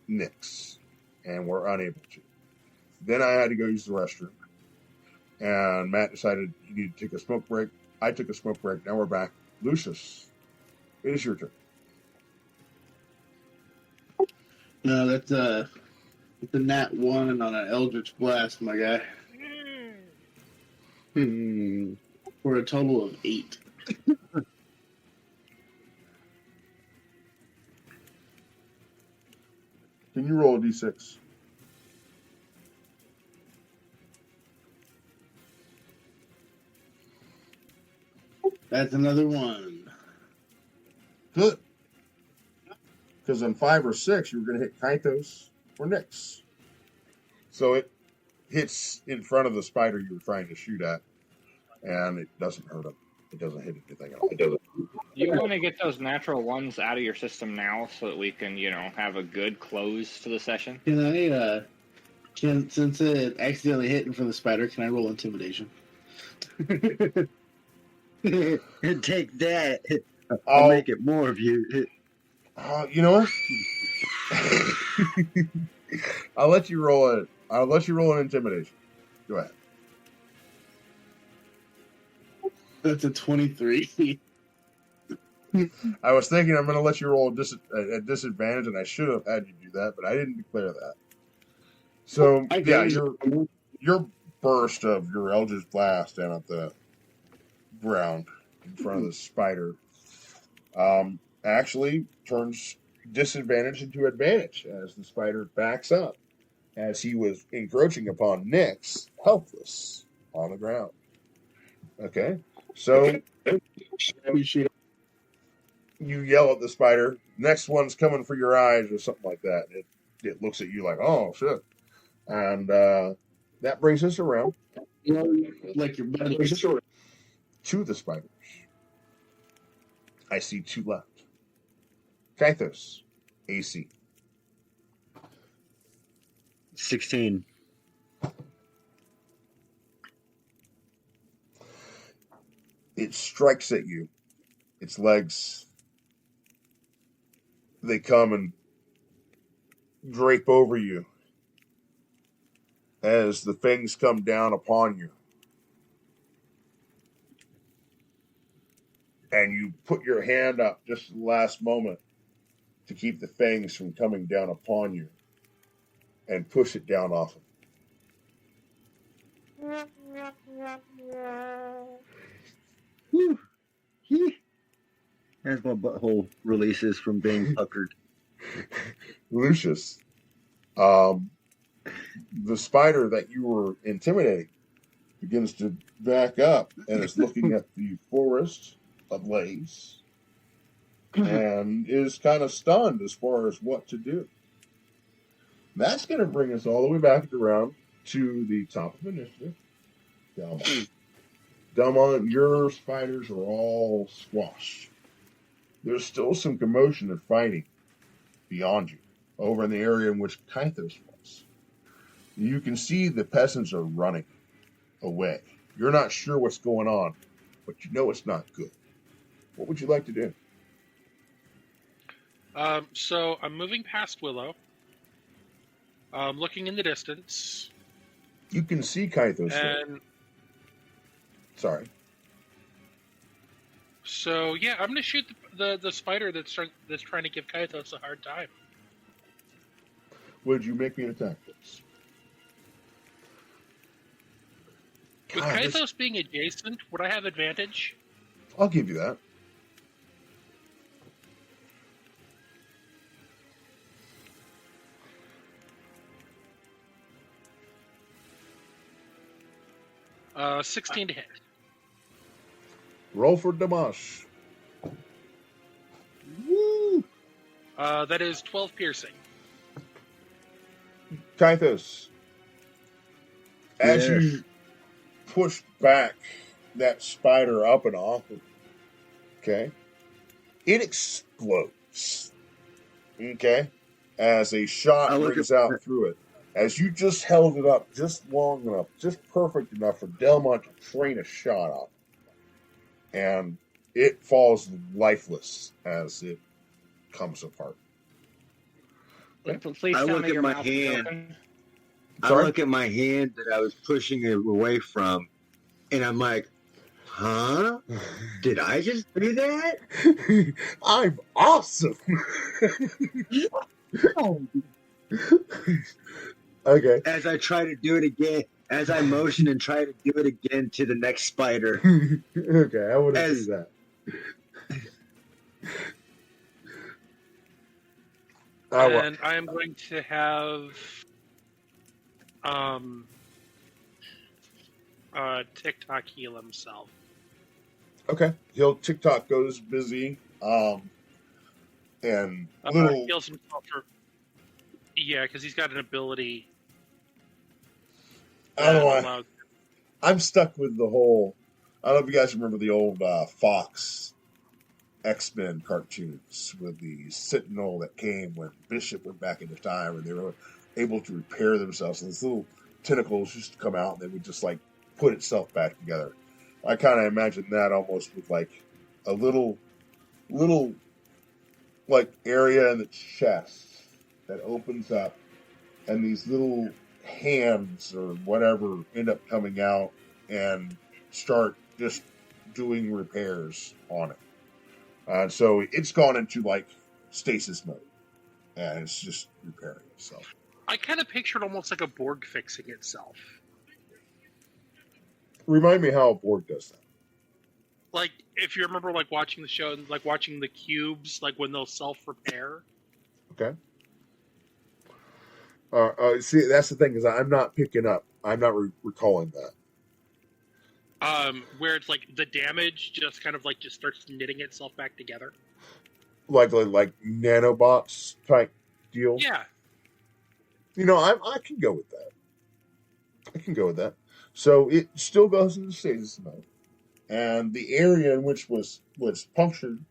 Speaker 3: Nix, and were unable to. Then I had to go use the restroom, and Matt decided you need to take a smoke break. I took a smoke break. Now we're back. Lucius, it is your turn.
Speaker 4: No, that's a nat 1 on an Eldritch Blast, my guy. For a total of 8.
Speaker 3: Can you roll a d6?
Speaker 4: That's another 1.
Speaker 3: Good. Because on 5 or 6, you were going to hit Kythos or Nix. So it hits in front of the spider you were trying to shoot at, and it doesn't hurt him. It doesn't hit anything at all. It doesn't.
Speaker 6: You want to get those natural ones out of your system now so that we can, have a good close to the session?
Speaker 4: Can I, since it accidentally hit in front of the spider, can I roll intimidation?
Speaker 2: Take that. I'll
Speaker 3: Oh,
Speaker 2: make it more of you.
Speaker 3: you know what? I'll let you roll it. I'll let you roll an intimidation. Go ahead.
Speaker 4: That's a 23.
Speaker 3: I was thinking I'm going to let you roll a disadvantage, and I should have had you do that, but I didn't declare that. So, yeah, your burst of your Eldritch Blast down at the ground in front of the spider actually turns disadvantage into advantage as the spider backs up, as he was encroaching upon Nix, helpless on the ground. Okay, so you yell at the spider, next one's coming for your eyes, or something like that. It looks at you like, oh, shit. And that brings us around
Speaker 4: Like your buddy.
Speaker 3: to the spiders. I see 2 left. Kythos, AC.
Speaker 2: 16.
Speaker 3: It strikes at you. Its legs, they come and drape over you as the fangs come down upon you. And you put your hand up just at the last moment to keep the fangs from coming down upon you and push it down off of
Speaker 2: Whew. As my butthole releases from being puckered.
Speaker 3: Lucius. The spider that you were intimidating begins to back up and is looking at the forest ablaze and is kind of stunned as far as what to do. That's going to bring us all the way back around to the top of initiative. Delmont, your spiders are all squashed. There's still some commotion and fighting beyond you, over in the area in which Kythos was. You can see the peasants are running away. You're not sure what's going on, but you know it's not good. What would you like to do?
Speaker 5: So I'm moving past Willow. Looking in the distance.
Speaker 3: You can see Kythos.
Speaker 5: And
Speaker 3: sorry.
Speaker 5: So yeah, I'm gonna shoot the spider that's trying to give Kythos a hard time.
Speaker 3: Would you make me an attack, please?
Speaker 5: With Kythos being adjacent, would I have advantage?
Speaker 3: I'll give you that.
Speaker 5: Uh, 16 to hit.
Speaker 3: Roll for Damash.
Speaker 2: Woo!
Speaker 5: That is 12 piercing.
Speaker 3: Kythos, as
Speaker 2: Yes.
Speaker 3: you push back that spider up and off of it, okay, it explodes. Okay, as a shot
Speaker 2: I look
Speaker 3: rings
Speaker 2: at-
Speaker 3: out through it. As you just held it up just long enough, just perfect enough for Delmont to train a shot off. And it falls lifeless as it comes apart.
Speaker 6: Please
Speaker 2: I
Speaker 6: tell
Speaker 2: look
Speaker 6: me
Speaker 2: at
Speaker 6: your
Speaker 2: my
Speaker 6: mouth is
Speaker 2: hand.
Speaker 6: open.
Speaker 2: I
Speaker 3: Sorry?
Speaker 2: look at my hand that I was pushing it away from, and I'm like, huh? Did I just do that?
Speaker 3: I'm awesome. Okay.
Speaker 2: As I try to do it again, as I motion and try to do it again to the next spider.
Speaker 3: Okay, I want to
Speaker 2: As-
Speaker 3: see that.
Speaker 5: And I am going to have TikTok heal himself.
Speaker 3: Okay. TikTok goes busy. And little.
Speaker 5: Heals himself for. Yeah, because he's got an ability.
Speaker 3: I don't know
Speaker 5: that
Speaker 3: why.
Speaker 5: allows-
Speaker 3: I'm stuck with the whole. I don't know if you guys remember the old Fox X-Men cartoons with the Sentinel that came when Bishop went back into time and they were able to repair themselves. And these little tentacles used to come out and they would just like put itself back together. I kind of imagine that almost with like a little like area in the chest that opens up and these little hands or whatever end up coming out and start just doing repairs on it. So it's gone into like stasis mode and it's just repairing itself.
Speaker 5: I kind of pictured almost like a Borg fixing itself.
Speaker 3: Remind me how a Borg does that.
Speaker 5: Like, if you remember, like, watching the show, like, watching the cubes, like, when they'll self-repair.
Speaker 3: Okay. See, that's the thing is I'm not picking up. I'm not recalling that.
Speaker 5: Where it's, like, the damage just kind of, like, just starts knitting itself back together.
Speaker 3: Like nanobots type deal.
Speaker 5: Yeah.
Speaker 3: You know, I can go with that. I can go with that. So it still goes into stasis mode. and the area in which was punctured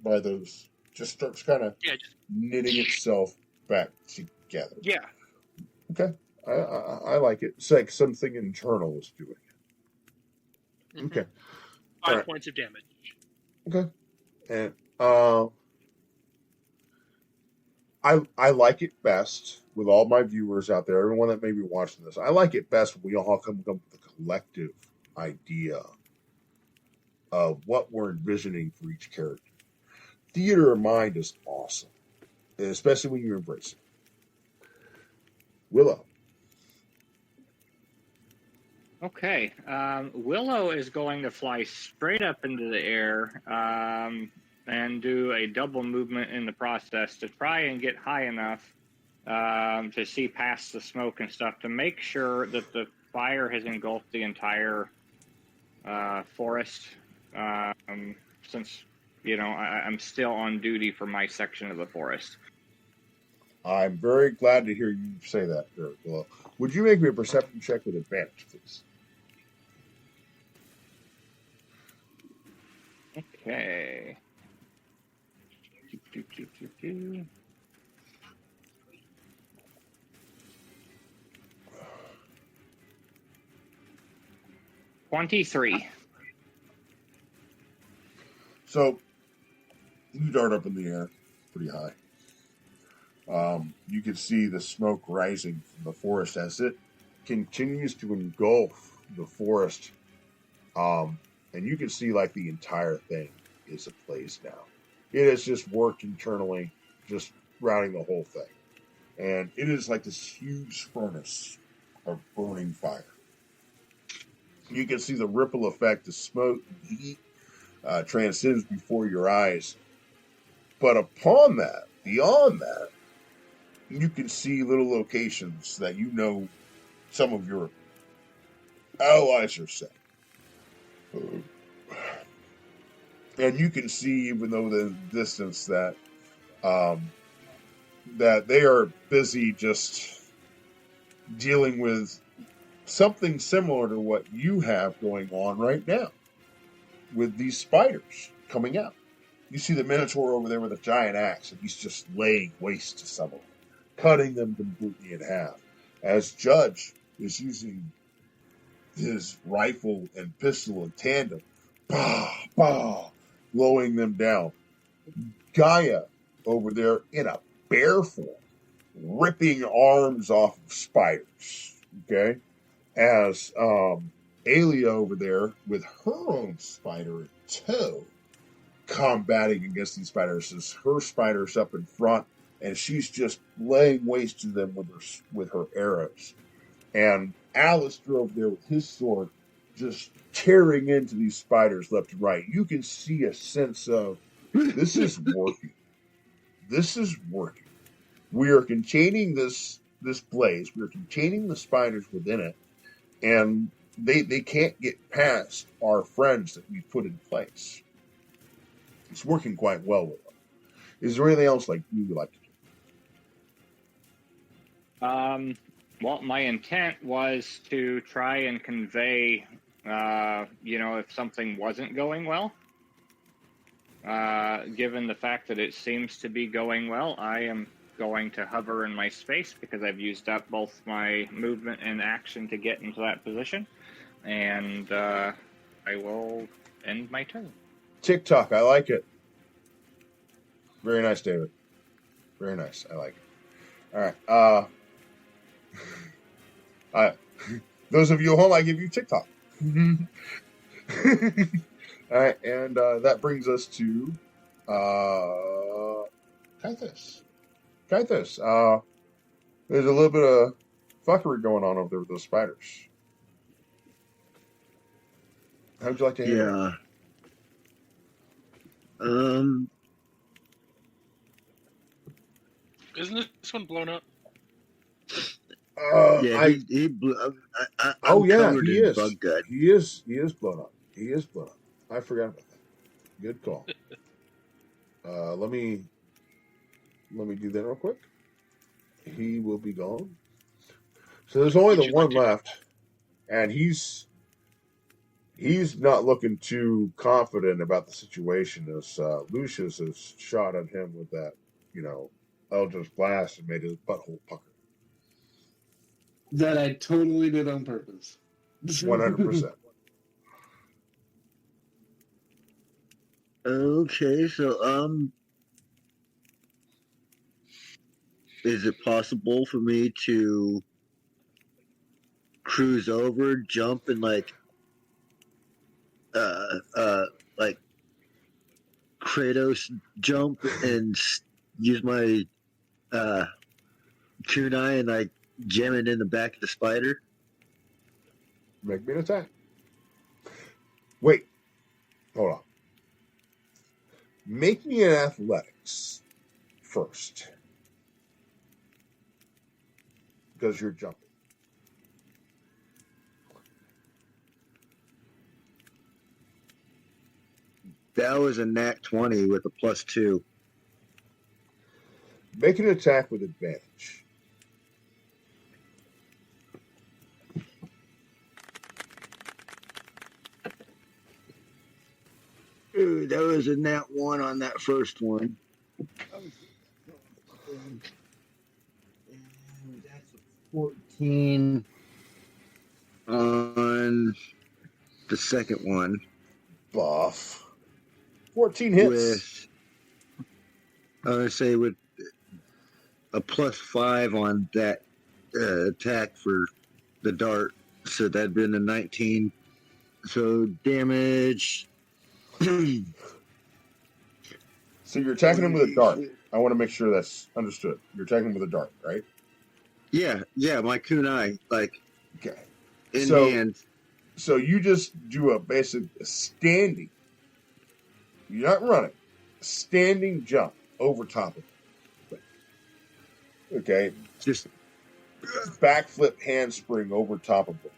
Speaker 3: by those just starts kind of
Speaker 5: Yeah, just
Speaker 3: knitting itself back together.
Speaker 5: yeah.
Speaker 3: Okay, I like it. It's like something internal is doing it.
Speaker 5: Mhm.
Speaker 3: Okay,
Speaker 5: 5
Speaker 3: right.
Speaker 5: points of damage.
Speaker 3: Okay, and I like it best with all my viewers out there, everyone that may be watching this. I like it best when we all come up with a collective idea of what we're envisioning for each character. Theater of mind is awesome, especially when you embrace it. Willow.
Speaker 6: Okay. Willow is going to fly straight up into the air and do a double movement in the process to try and get high enough to see past the smoke and stuff to make sure that the fire has engulfed the entire forest. Since, I'm still on duty for my section of the forest.
Speaker 3: I'm very glad to hear you say that, Willow. Would you make me a perception check with advantage, please?
Speaker 6: Okay. 23.
Speaker 3: So you dart up in the air pretty high. You can see the smoke rising from the forest as it continues to engulf the forest. And you can see like the entire thing is ablaze now. It has just worked internally, just routing the whole thing. And it is like this huge furnace of burning fire. You can see the ripple effect of smoke and heat transcends before your eyes. But upon that, beyond that, you can see little locations that you know some of your allies are set. And you can see, even though the distance, that that they are busy just dealing with something similar to what you have going on right now with these spiders coming out. You see the Minotaur over there with a giant axe, and he's just laying waste to some of them, cutting them completely in half. As Judge is using his rifle and pistol in tandem, bah, bah, blowing them down. Gaia over there in a bear form, ripping arms off of spiders. Okay, as Alia over there with her own spider in tow, combating against these spiders. As her spider's up in front, and she's just laying waste to them with her arrows. And Alistair over there with his sword, just tearing into these spiders left and right. You can see a sense of, this is working. This is working. We are containing this blaze. We are containing the spiders within it, and they can't get past our friends that we've put in place. It's working quite well with them. Is there anything else you would like to do?
Speaker 6: Well, my intent was to try and convey, if something wasn't going well. Given the fact that it seems to be going well, I am going to hover in my space because I've used up both my movement and action to get into that position. And I will end my turn.
Speaker 3: TikTok, I like it. Very nice, David. Very nice. I like it. All right. Those of you at home, I give you TikTok. All right, and that brings us to Kythos. Kythos, there's a little bit of fuckery going on over there with those spiders. How would you like to handle it?
Speaker 5: Isn't this one blown up?
Speaker 2: He blew.
Speaker 3: He is.
Speaker 2: Bug gut.
Speaker 3: He is blown up. He is blown up. I forgot about that. Good call. Let me do that real quick. He will be gone. So there's only the one left, and he's He's not looking too confident about the situation as Lucius has shot at him with that, Eldritch Blast and made his butthole pucker.
Speaker 4: That I totally did on purpose.
Speaker 3: 100%.
Speaker 2: Okay, so is it possible for me to cruise over, jump, and like Kratos jump and use my kunai and like jam it in the back of the spider?
Speaker 3: Make me an attack. Wait. Hold on. Make me an athletics first. Because you're jumping.
Speaker 2: That was a nat 20 with a +2.
Speaker 3: Make an attack with advantage.
Speaker 2: Ooh, that was a nat 1 on that first one. And that's a 14 on the second one.
Speaker 3: Buff. 14 hits.
Speaker 2: With, I would say, with a +5 on that attack for the dart. So that'd been a 19. So damage.
Speaker 3: So you're attacking him with a dart. I want to make sure that's understood. You're attacking him with a dart, right?
Speaker 2: Yeah, my kunai, like,
Speaker 3: Okay.
Speaker 2: in hand.
Speaker 3: So you just do a basic standing. You're not running. Standing jump over top of it. Okay?
Speaker 2: Just
Speaker 3: Backflip handspring over top of it.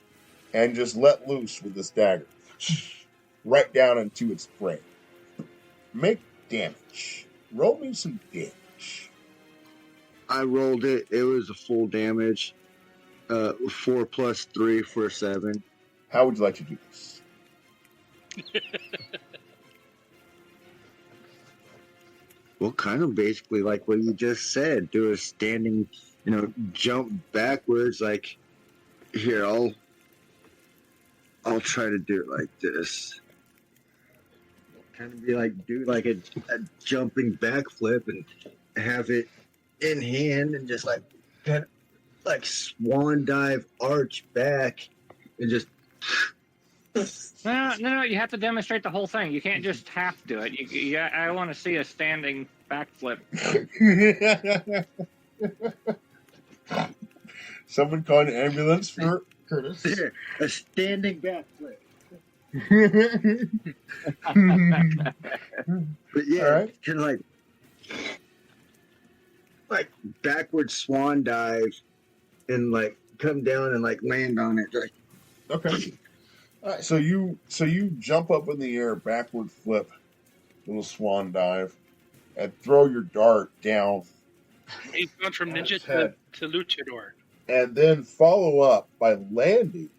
Speaker 3: And just let loose with this dagger. Right down into its brain. Make damage. Roll me some damage.
Speaker 2: I rolled it. It was a full damage. 4 + 3 for 7.
Speaker 3: How would you like to do this?
Speaker 2: Well, kind of basically like what you just said. Do a standing, jump backwards. Like, here, I'll try to do it like this. Kind of be like, do like a jumping backflip and have it in hand and just like kind of like swan dive, arch back, and just.
Speaker 6: No. You have to demonstrate the whole thing. You can't just half do it. I want to see a standing backflip.
Speaker 3: Someone call an ambulance for Curtis.
Speaker 2: A standing backflip. But yeah,
Speaker 3: right.
Speaker 2: Kind of like backward swan dive and like come down and like land on it. Like,
Speaker 3: Okay. All right, so you jump up in the air, backward flip, little swan dive, and throw your dart down.
Speaker 5: He's gone from ninja to luchador.
Speaker 3: And then follow up by landing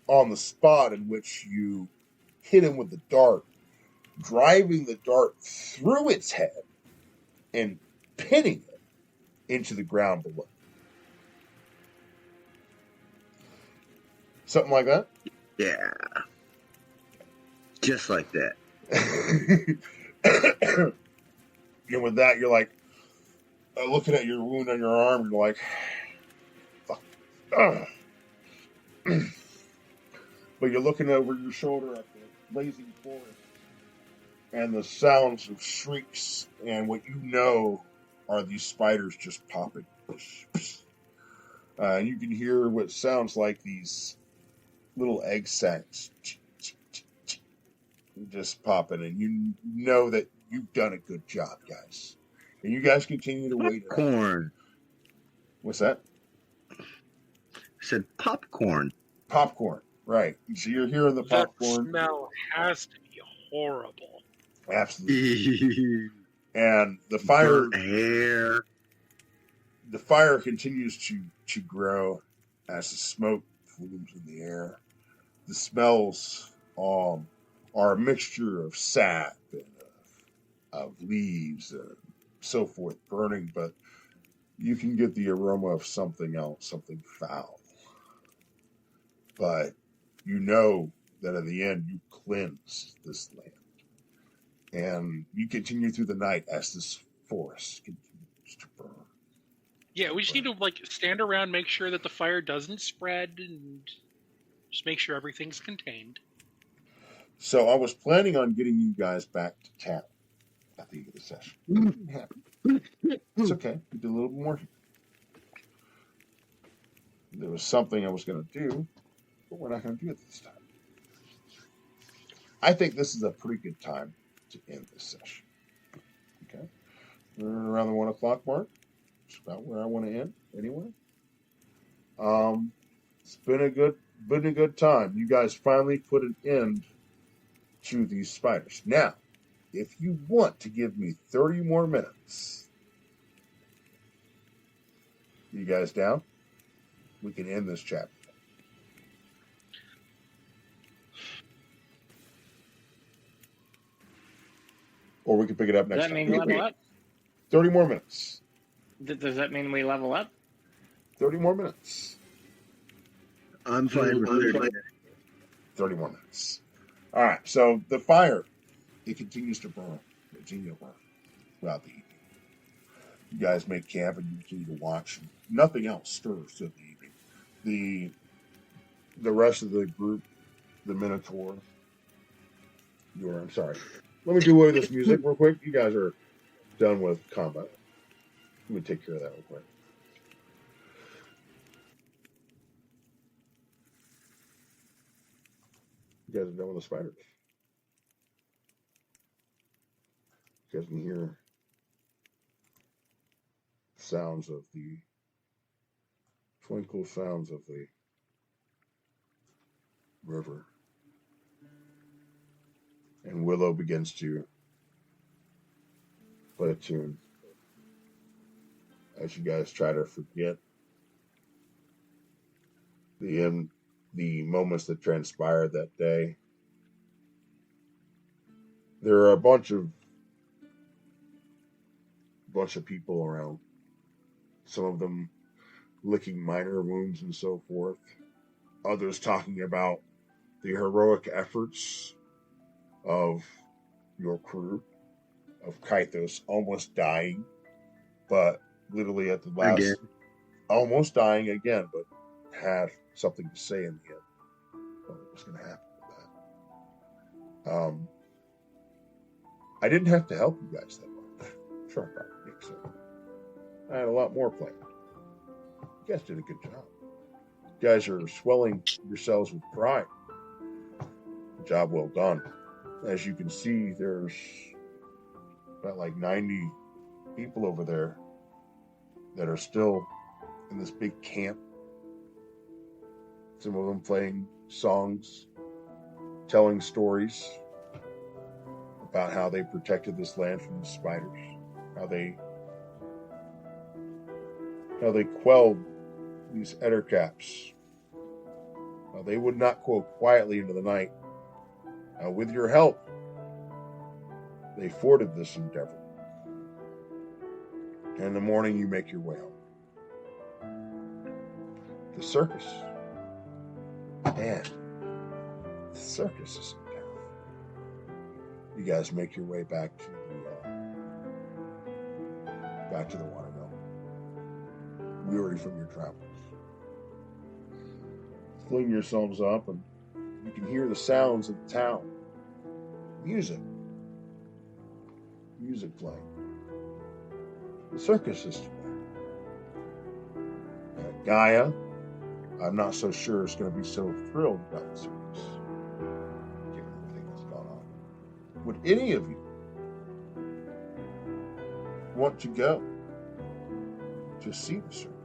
Speaker 3: on the spot in which you hit him with the dart, driving the dart through its head and pinning it into the ground below. Something like that?
Speaker 2: yeah. Just like that.
Speaker 3: And with that, you're like, looking at your wound on your arm, you're like, fuck. But you're looking over your shoulder at the blazing forest and the sounds of shrieks and what you know are these spiders just popping. And you can hear what sounds like these little egg sacs just popping, and you know that you've done a good job, guys. And you guys continue to wait.
Speaker 2: Popcorn.
Speaker 3: What's that?
Speaker 2: I said popcorn.
Speaker 3: Popcorn, right. So you're hearing the popcorn.
Speaker 5: That smell has to be horrible.
Speaker 3: Absolutely. And the fire
Speaker 2: hair.
Speaker 3: The fire continues to grow as the smoke flumes in the air. The smells are a mixture of sap and of leaves and so forth burning, but you can get the aroma of something else, something foul. But you know that in the end you cleanse this land. And you continue through the night as this forest continues to burn.
Speaker 5: Yeah, we just need to stand around, make sure that the fire doesn't spread, and just make sure everything's contained.
Speaker 3: So I was planning on getting you guys back to town at the end of the session. It's okay. We did a little more here. There was something I was going to do, but we're not going to do it this time. I think this is a pretty good time to end this session. Okay? We're around the 1 o'clock mark. It's about where I want to end, anyway. It's been a good time. You guys finally put an end to these spiders. Now, if you want to give me 30 more minutes, you guys down? We can end this chapter. Or we can pick it up next
Speaker 6: Does that
Speaker 3: time.
Speaker 6: mean level up?
Speaker 3: 30 more minutes.
Speaker 6: Does that mean we level up?
Speaker 3: 30 more minutes.
Speaker 2: I'm fine with
Speaker 3: 30 more minutes. All right, so the fire, it continues to burn throughout the evening. You guys make camp and you continue to watch. Nothing else stirs through the evening. The rest of the group, the Minotaur, I'm sorry. Let me do away with this music real quick. You guys are done with combat. Let me take care of that real quick. You guys are done with the spiders. You guys can hear sounds of the twinkle sounds of the river. And Willow begins to play a tune as you guys try to forget the moments that transpired that day. There are a bunch of people around. Some of them licking minor wounds and so forth. Others talking about the heroic efforts of your crew, of Kythos almost dying, but literally at the last,
Speaker 2: Again.
Speaker 3: almost dying again, but had something to say in the end. What was going to happen with that? I didn't have to help you guys that much. Sure, I think so. I had a lot more planned. You guys did a good job. You guys are swelling yourselves with pride. Job well done. As you can see, there's about 90 people over there that are still in this big camp. Some of them playing songs, telling stories about how they protected this land from the spiders, how they quelled these ettercaps. They would not go quietly into the night. With your help, they forded this endeavor. And in the morning, you make your way home. The circus. And the circus is in town. You guys make your way back to the watermill, weary from your travels. Clean yourselves up, and you can hear the sounds of the town. Music playing. The circus is there. Gaia, I'm not so sure is going to be so thrilled about the circus, given everything that's gone on. Would any of you want to go to see the circus?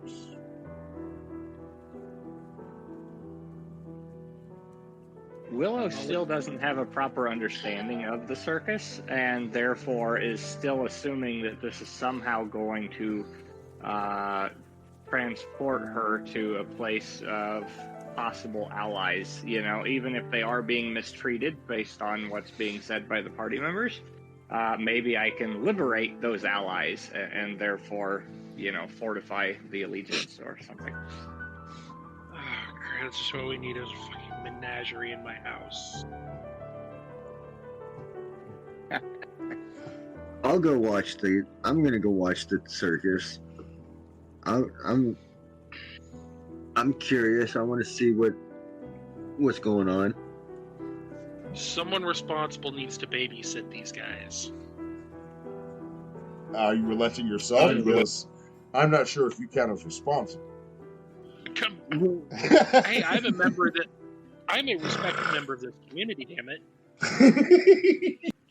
Speaker 6: Willow still doesn't have a proper understanding of the circus, and therefore is still assuming that this is somehow going to transport her to a place of possible allies, even if they are being mistreated based on what's being said by the party members. Maybe I can liberate those allies and therefore, fortify the allegiance or something.
Speaker 5: Oh, crap, that's just what we need is a fucking menagerie in my house.
Speaker 2: I'm gonna go watch the circus. I'm curious. I want to see what's going on.
Speaker 5: Someone responsible needs to babysit these guys.
Speaker 3: You were letting yourself, because I'm not sure if you count as responsible.
Speaker 5: Hey, I'm a respected member of this community, damn it.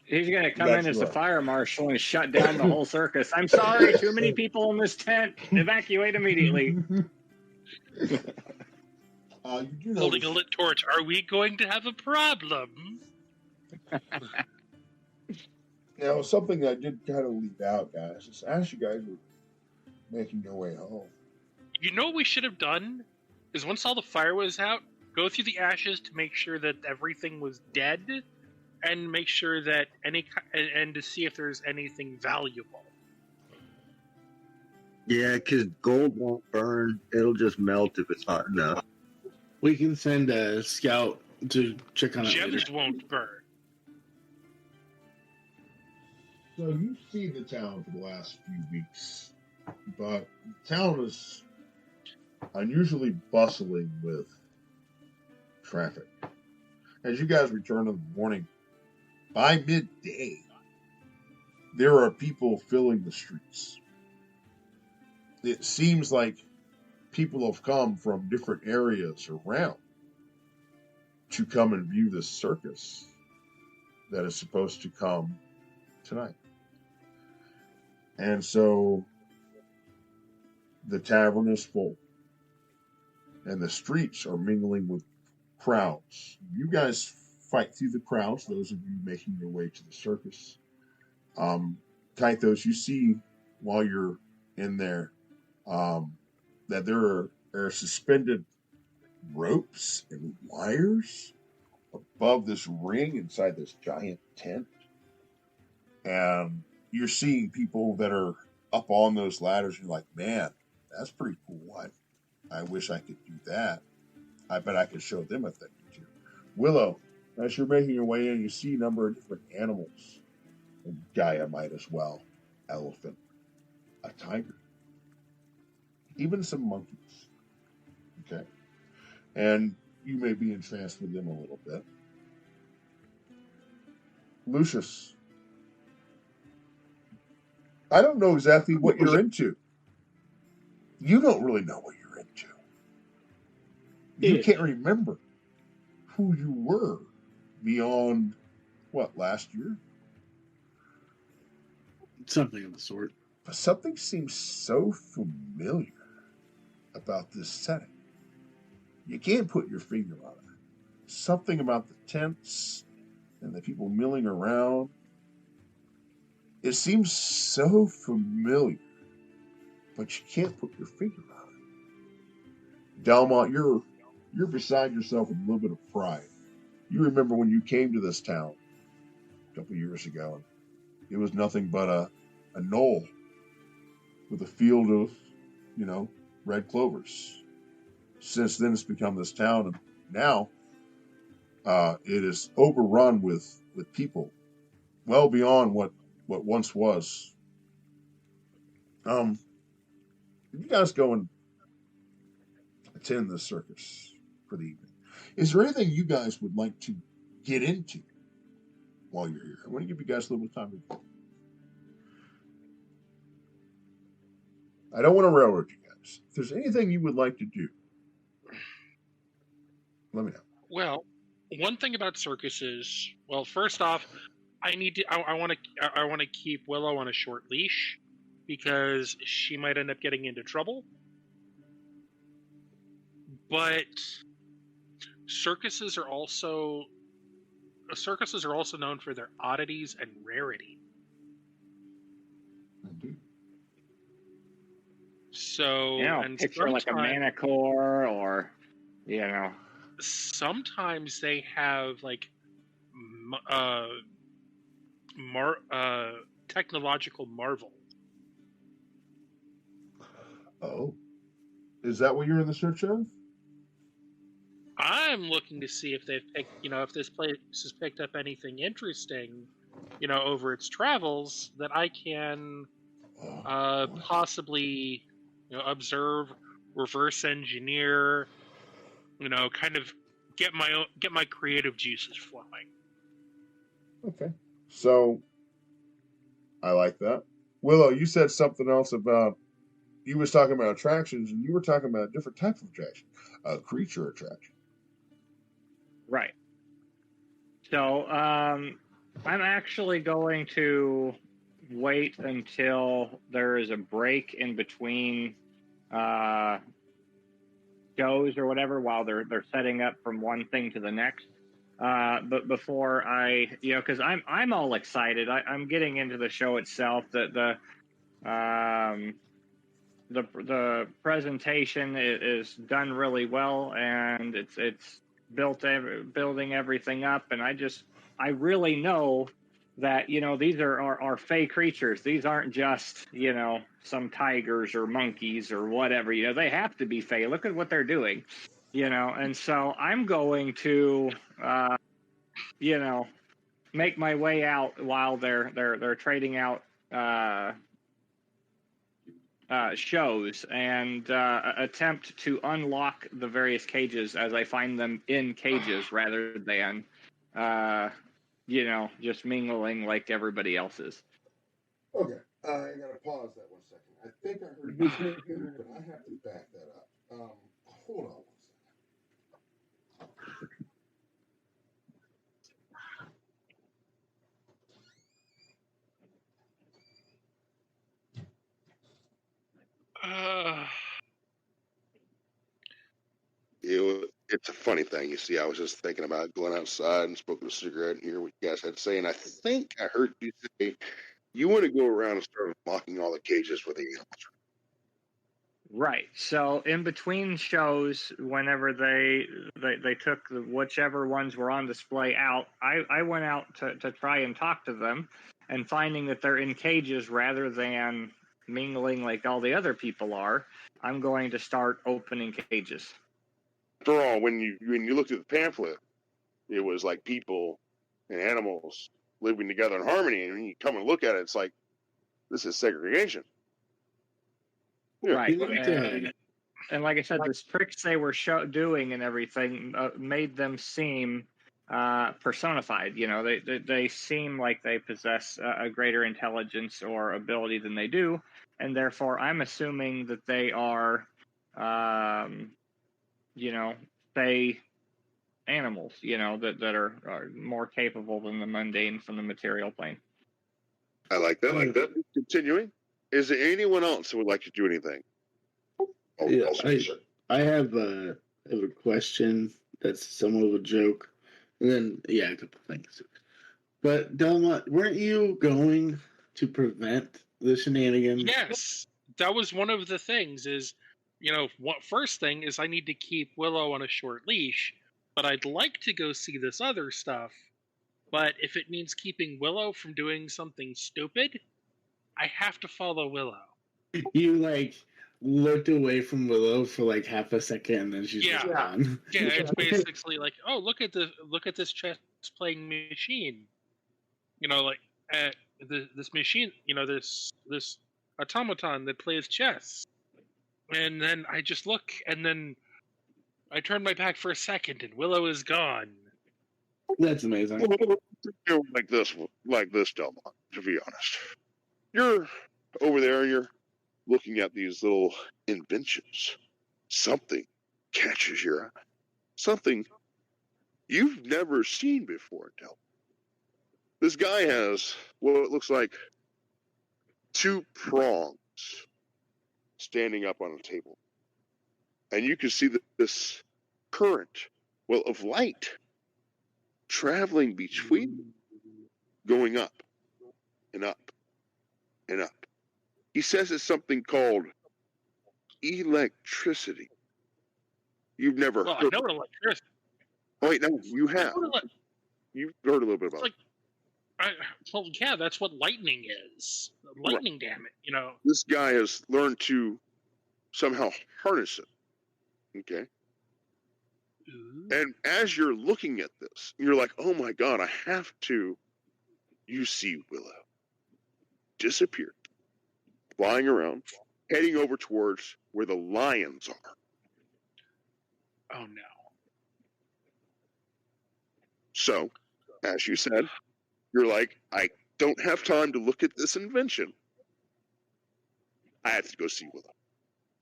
Speaker 6: He's going to come in as the fire marshal and shut down the whole circus. I'm sorry, too many people in this tent. Evacuate immediately.
Speaker 5: Holding a lit torch. Are we going to have a problem?
Speaker 3: Now, something I did kind of leave out, guys, is as you guys were making your way home.
Speaker 5: You know what we should have done? Is once all the fire was out, go through the ashes to make sure that everything was dead, and make sure that and to see if there's anything valuable.
Speaker 2: Yeah, because gold won't burn. It'll just melt if it's hot enough.
Speaker 4: We can send a scout to check on it
Speaker 5: Gems
Speaker 4: later.
Speaker 5: won't burn.
Speaker 3: So you've seen the town for the last few weeks, but the town is unusually bustling with traffic. As you guys return in the morning, by midday, there are people filling the streets. It seems like people have come from different areas around to come and view this circus that is supposed to come tonight. And so the tavern is full and the streets are mingling with crowds. You guys fight through the crowds, those of you making your way to the circus. Kythos, you see while you're in there that there are suspended ropes and wires above this ring inside this giant tent. And you're seeing people that are up on those ladders. You're like, man, that's pretty cool. I wish I could do that. I bet I could show them a thing or two. Willow, as you're making your way in, you see a number of different animals. And Gaia might as well. Elephant, a tiger, even some monkeys. Okay. And you may be entranced with them a little bit. Lucius, I don't know exactly what you're into. You don't really know what you're into. You can't remember who you were beyond, last year?
Speaker 4: Something of the sort.
Speaker 3: But something seems so familiar about this setting. You can't put your finger on it. Something about the tents and the people milling around. It seems so familiar, but you can't put your finger on it. Delmont, you're beside yourself with a little bit of pride. You remember when you came to this town a couple years ago, and it was nothing but a knoll with a field of, red clovers. Since then, it's become this town, and now it is overrun with people, well beyond what once was. You guys go and attend the circus for the evening. Is there anything you guys would like to get into while you're here? I want to give you guys a little time to. I don't want to railroad you guys. If there's anything you would like to do, let me know.
Speaker 5: Well, one thing about circuses. Well, first off, I want to keep Willow on a short leash because she might end up getting into trouble. But circuses are also known for their oddities and rarity.
Speaker 3: Indeed.
Speaker 5: So, and
Speaker 6: picture like a manicore or You know.
Speaker 5: Sometimes they have like mar- uh, technological marvel.
Speaker 3: Oh, is that what you're in the search of?
Speaker 5: I'm looking to see if they've picked, if this place has picked up anything interesting, over its travels that I can possibly, observe, reverse engineer, kind of get my creative juices flowing.
Speaker 3: Okay. So I like that. Willow, you said something else about you was talking about attractions, and you were talking about a different type of attraction, a creature attraction.
Speaker 6: Right. So I'm actually going to wait until there is a break in between shows or whatever while they're setting up from one thing to the next. But before I, because I'm all excited. I'm getting into the show itself. The presentation is done really well, and it's building everything up, and I really know that these are fey creatures. These aren't just some tigers or monkeys or whatever. They have to be fey. Look at what they're doing. And so I'm going to make my way out while they're trading out shows and attempt to unlock the various cages as I find them in cages rather than, just mingling like everybody else is.
Speaker 3: Okay, I gotta pause that 1 second. I think I heard you say good, but I have to back that up. Hold on 1 second.
Speaker 5: Uh,
Speaker 1: It's a funny thing. You see, I was just thinking about going outside and smoking a cigarette and hear what you guys had to say. And I think I heard you say you want to go around and start unlocking all the cages with the animals.
Speaker 6: Right. So in between shows, whenever they took whichever ones were on display out, I went out to try and talk to them, and finding that they're in cages rather than mingling like all the other people are, I'm going to start opening cages.
Speaker 1: After all, when you looked at the pamphlet, it was like people and animals living together in harmony. And when you come and look at it, it's like, this is segregation.
Speaker 6: Yeah. Right. And like I said, the tricks they were doing and everything made them seem personified. They seem like they possess a greater intelligence or ability than they do, and therefore I'm assuming that they are, fey animals. That are more capable than the mundane from the material plane.
Speaker 1: I like that. Continuing. Is there anyone else who would like to do anything?
Speaker 4: Yeah, I have a question that's somewhat of a joke, and then a couple things. But Delma, weren't you going to prevent the shenanigans?
Speaker 5: Yes, that was one of the things. Is what first thing is I need to keep Willow on a short leash, but I'd like to go see this other stuff. But if it means keeping Willow from doing something stupid, I have to follow Willow.
Speaker 4: You looked away from Willow for half a second, and then she's just gone.
Speaker 5: Yeah, it's basically like, oh, look at this chess playing machine. This machine. This automaton that plays chess. And then I just look, and then I turn my back for a second, and Willow is gone.
Speaker 4: That's amazing.
Speaker 1: Like this, Delmont, to be honest. You're over there, you're looking at these little inventions. Something catches your eye. Something you've never seen before, Delmont. This guy has what looks like 2 prongs standing up on a table. And you can see this current, of light traveling between them, going up and up and up. He says it's something called electricity. You've never
Speaker 5: Well, I
Speaker 1: heard.
Speaker 5: know what electricity.
Speaker 1: Oh, wait, no, you
Speaker 5: I
Speaker 1: have.
Speaker 5: know what
Speaker 1: You've heard a little bit
Speaker 5: it's
Speaker 1: about it.
Speaker 5: like. Well, yeah, that's what lightning is. Lightning damage.
Speaker 1: This guy has learned to somehow harness it. Okay.
Speaker 5: Ooh.
Speaker 1: And as you're looking at this, you're like, oh my God, I have to. You see Willow disappear, flying around, heading over towards where the lions are.
Speaker 5: Oh no.
Speaker 1: So, as you said, you're like, I don't have time to look at this invention. I have to go see Willow.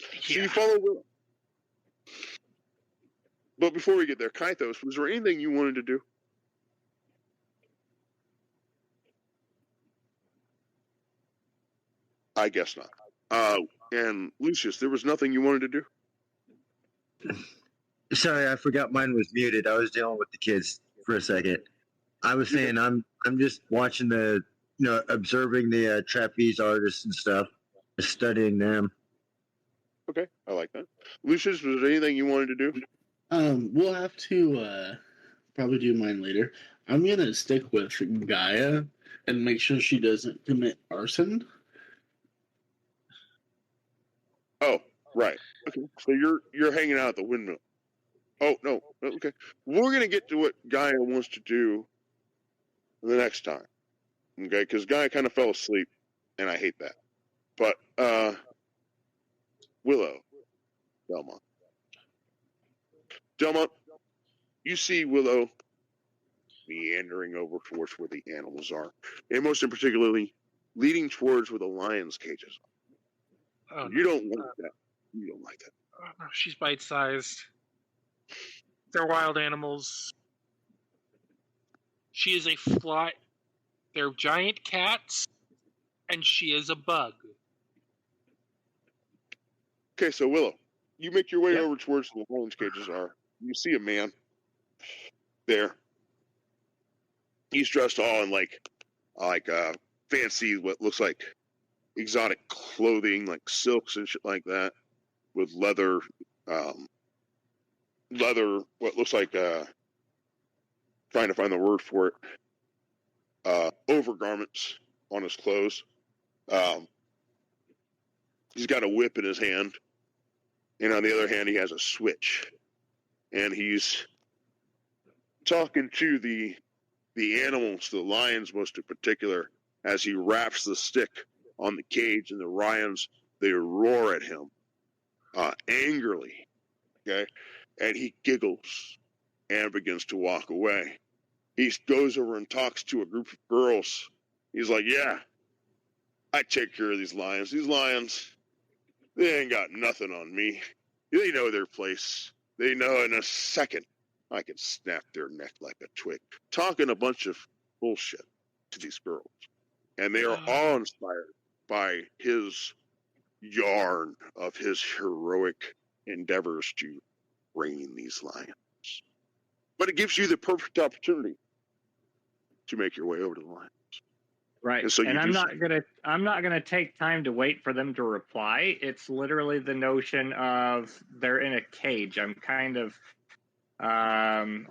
Speaker 1: So
Speaker 5: Yeah.
Speaker 1: you follow Willow. But before we get there, Kythos, was there anything you wanted to do? I guess not. And Lucius, there was nothing you wanted to do?
Speaker 2: Sorry, I forgot mine was muted. I was dealing with the kids for a second. I was saying I'm just watching observing the trapeze artists and stuff, just studying them.
Speaker 1: Okay, I like that. Lucius, was there anything you wanted to do?
Speaker 4: We'll have to probably do mine later. I'm gonna stick with Gaia and make sure she doesn't commit arson.
Speaker 1: Oh, right. Okay, so you're hanging out at the windmill. Oh no. Okay, we're gonna get to what Gaia wants to do the next time. Okay, because Gaia kind of fell asleep, and I hate that. But Willow, Delmont, you see Willow meandering over towards where the animals are, and most in particularly leading towards where the lions' cages are.
Speaker 5: Oh,
Speaker 1: You don't like that. You don't like that.
Speaker 5: no, she's bite-sized. They're wild animals. She is a fly. They're giant cats, and she is a bug.
Speaker 1: Okay, so Willow, you make your way
Speaker 5: Yep.
Speaker 1: over towards where the lions' cages are. You see a man there. He's dressed all in like fancy, what looks like exotic clothing, like silks and shit like that, with leather, what looks like trying to find the word for it, overgarments on his clothes. He's got a whip in his hand, and on the other hand, he has a switch, and he's talking to the animals, the lions most in particular, as he wraps the stick on the cage, and the lions, they roar at him angrily, okay? And he giggles and begins to walk away. He goes over and talks to a group of girls. He's like, yeah, I take care of these lions. These lions, they ain't got nothing on me. They know their place. They know in a second I can snap their neck like a twig. Talking a bunch of bullshit to these girls. And they are awe-inspired by his yarn of his heroic endeavors to rein these lions. But it gives you the perfect opportunity to make your way over to the lions.
Speaker 6: Right.
Speaker 1: And so
Speaker 6: And I'm not gonna take time to wait for them to reply. It's literally the notion of they're in a cage. I'm kind of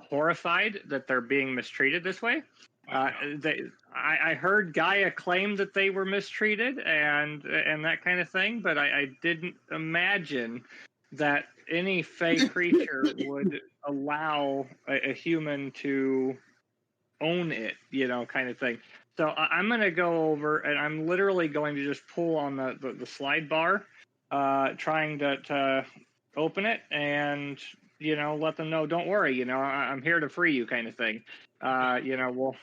Speaker 6: horrified that they're being mistreated this way. I heard Gaia claim that they were mistreated and that kind of thing, but I didn't imagine that any fey creature would allow a human to own it, kind of thing. So I'm going to go over and I'm literally going to just pull on the slide bar, trying to open it and, let them know, don't worry, I'm here to free you kind of thing. We'll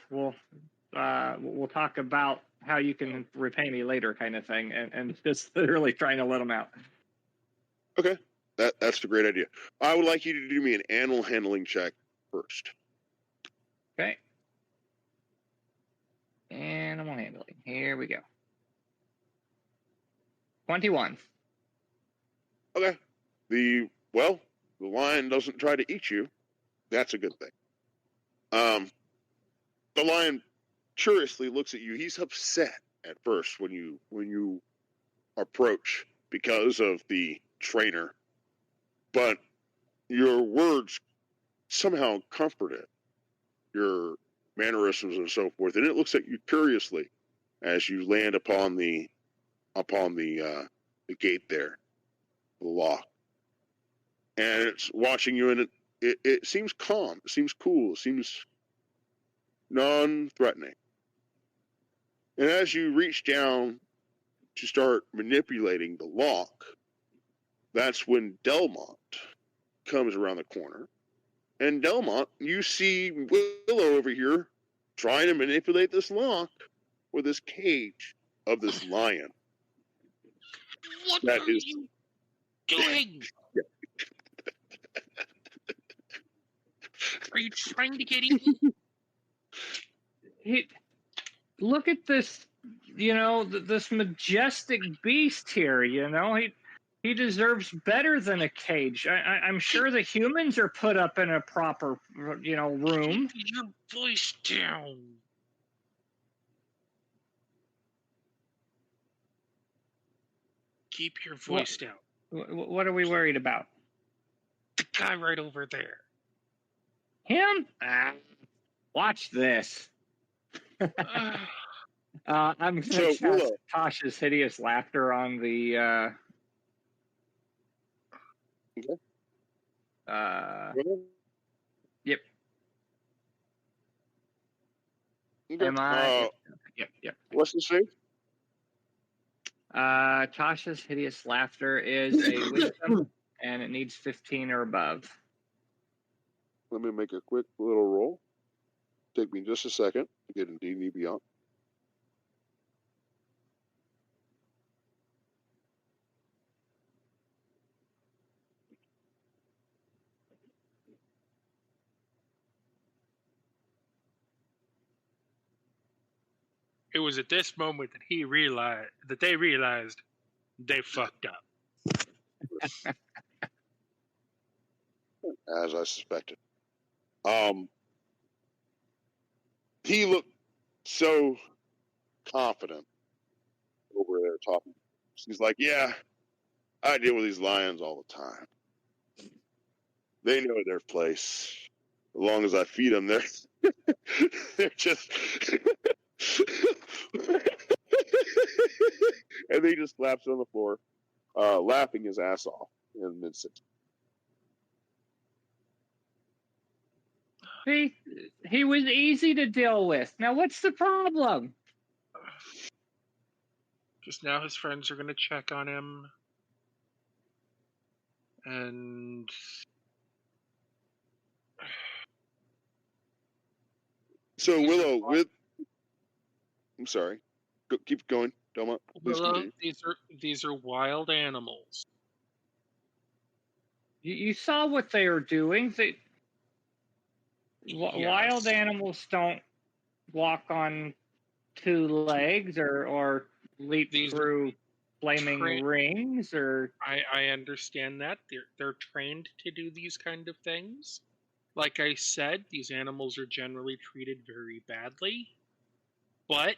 Speaker 6: talk about how you can repay me later kind of thing. And just literally trying to let them out.
Speaker 1: Okay. That's a great idea. I would like you to do me an animal handling check first.
Speaker 6: Okay. Animal handling. Here we go. 21.
Speaker 1: Okay. The lion doesn't try to eat you. That's a good thing. The lion curiously looks at you. He's upset at first when you approach because of the trainer. But your words somehow comfort it, your mannerisms and so forth, and it looks at you curiously as you land upon the gate there, the lock, and it's watching you, and it seems calm, it seems cool, it seems non-threatening. And as you reach down to start manipulating the lock, that's when Delmont comes around the corner. And Delmont, you see Willow over here trying to manipulate this lock with this cage of this lion.
Speaker 5: What
Speaker 1: That
Speaker 5: are
Speaker 1: is-
Speaker 5: you doing? Are you trying to get eaten?
Speaker 6: Look at this, this majestic beast here. He deserves better than a cage. I'm sure the humans are put up in a proper, room.
Speaker 5: Keep your voice down. Keep your voice down.
Speaker 6: What are we worried about?
Speaker 5: The guy right over there.
Speaker 6: Him? Watch this. I'm going to cast
Speaker 1: Willow.
Speaker 6: Tasha's hideous laughter on the.
Speaker 1: Okay.
Speaker 6: Yep.
Speaker 1: Okay.
Speaker 6: Am I? Yep.
Speaker 1: What's the save?
Speaker 6: Tasha's hideous laughter is a wisdom, and it needs 15 or above.
Speaker 1: Let me make a quick little roll. Take me just a second to get in D&D Beyond.
Speaker 5: It was at this moment that they realized they fucked up.
Speaker 1: As I suspected. He looked so confident over there talking. He's like, yeah, I deal with these lions all the time. They know their place. As long as I feed them, they're just... and he just slaps on the floor, laughing his ass off in mid-60s.
Speaker 6: He was easy to deal with. Now, what's the problem?
Speaker 5: Just now his friends are going to check on him. And...
Speaker 1: So, Willow, I'm sorry. Keep going, Delmont.
Speaker 5: Willow, these are wild animals.
Speaker 6: You saw what they were doing. Wild animals don't walk on two legs or leap through flaming rings. Or
Speaker 5: I understand that they're trained to do these kind of things. Like I said, these animals are generally treated very badly, but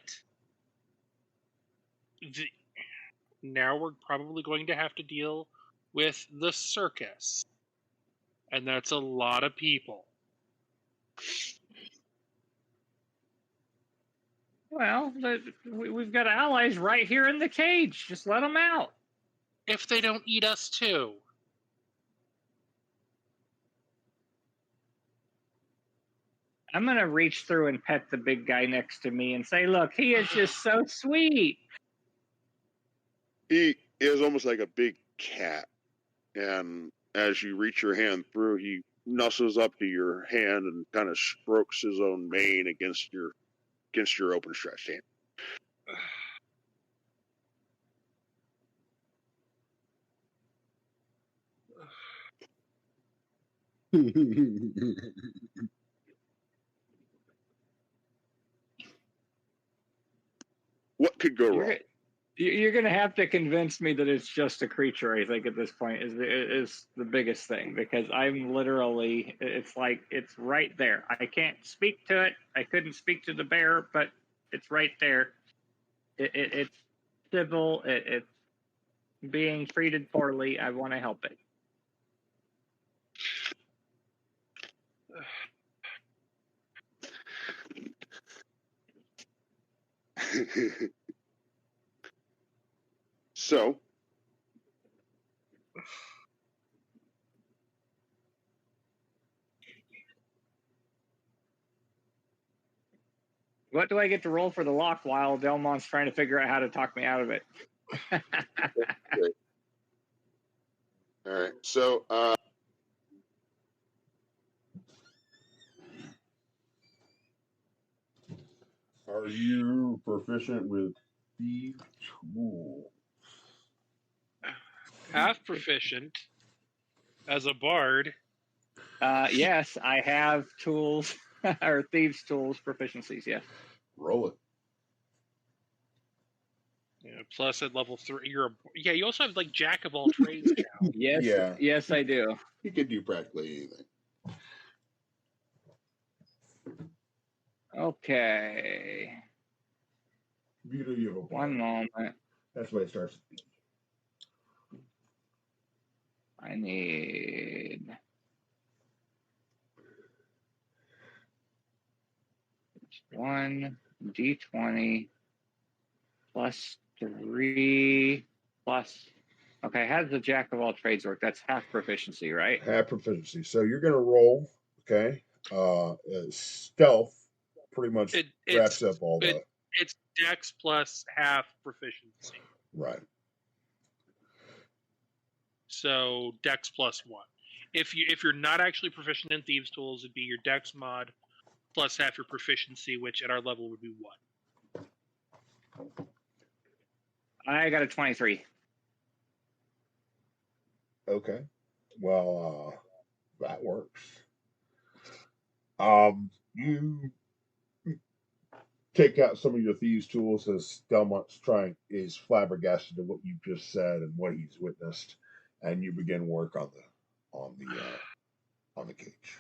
Speaker 5: now we're probably going to have to deal with the circus, and that's a lot of people.
Speaker 6: Well, we've got allies right here in the cage. Just let them out.
Speaker 5: If they don't eat us too.
Speaker 6: I'm going to reach through and pet the big guy next to me and say, look, he is just so sweet.
Speaker 1: He is almost like a big cat. And as you reach your hand through, he nuzzles up to your hand and kind of strokes his own mane against your open stretched hand. What could go wrong?
Speaker 6: You're going to have to convince me that it's just a creature, I think, at this point is the biggest thing, because I'm literally, it's like, it's right there. I can't speak to it. I couldn't speak to the bear, but it's right there. It's civil. It's being treated poorly. I want to help it.
Speaker 1: So,
Speaker 6: What do I get to roll for the lock while Delmont's trying to figure out how to talk me out of it?
Speaker 1: all right. So,
Speaker 3: Are you proficient with thieves' tools?
Speaker 5: Half proficient as a bard.
Speaker 6: Yes, I have tools or thieves' tools proficiencies. Yes.
Speaker 3: Roll it.
Speaker 5: Yeah, plus at level 3, yeah. You also have like jack of all trades now.
Speaker 6: Yes.
Speaker 3: Yeah.
Speaker 6: Yes, I do.
Speaker 3: You can do practically anything.
Speaker 6: Okay.
Speaker 3: Beauty, you have a
Speaker 6: One
Speaker 3: bar.
Speaker 6: moment.
Speaker 3: That's why it starts.
Speaker 6: I need one d20 plus 3 plus. Okay, how does the jack of all trades work? That's half proficiency, right?
Speaker 3: Half proficiency. So you're going to roll, okay? Stealth pretty much wraps up all the.
Speaker 5: It's dex plus half proficiency.
Speaker 3: Right.
Speaker 5: So dex plus 1. If you're not actually proficient in thieves' tools, it'd be your dex mod plus half your proficiency, which at our level would be 1.
Speaker 6: I got a 23.
Speaker 3: Okay. Well, that works. You take out some of your thieves' tools as Delmont's is flabbergasted at what you just said and what he's witnessed, and you begin work on the cage.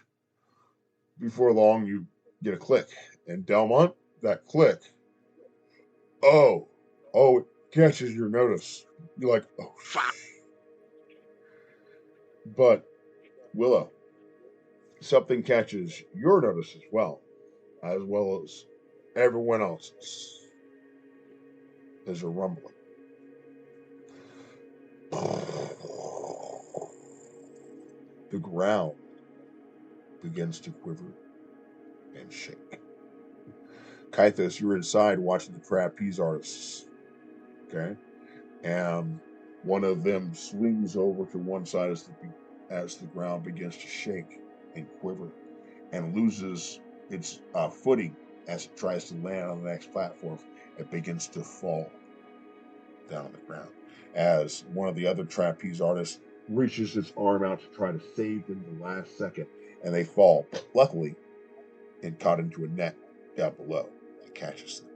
Speaker 3: Before long, you get a click, and Delmont, that click, oh, it catches your notice. You're like, oh,
Speaker 5: Fuck.
Speaker 3: But Willow, something catches your notice as well as everyone else's. There's a rumbling. The ground begins to quiver and shake. Kythos, you're inside watching the trapeze artists. Okay? And one of them swings over to one side as the ground begins to shake and quiver and loses its footing as it tries to land on the next platform. It begins to fall down on the ground as one of the other trapeze artists reaches its arm out to try to save them the last second, and they fall, luckily, and caught into a net down below that catches them.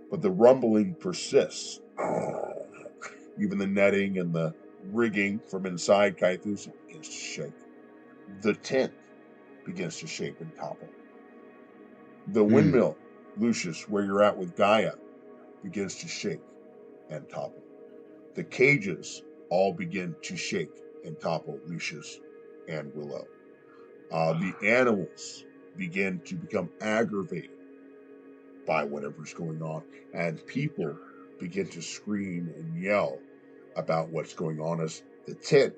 Speaker 3: But the rumbling persists. Even the netting and the rigging from inside Kythus begins to shake. The tent begins to shake and topple. The windmill, Lucius, where you're at with Gaia, begins to shake and topple. The cages all begin to shake and topple Lucius and Willow. The animals begin to become aggravated by whatever's going on, and people begin to scream and yell about what's going on as the tent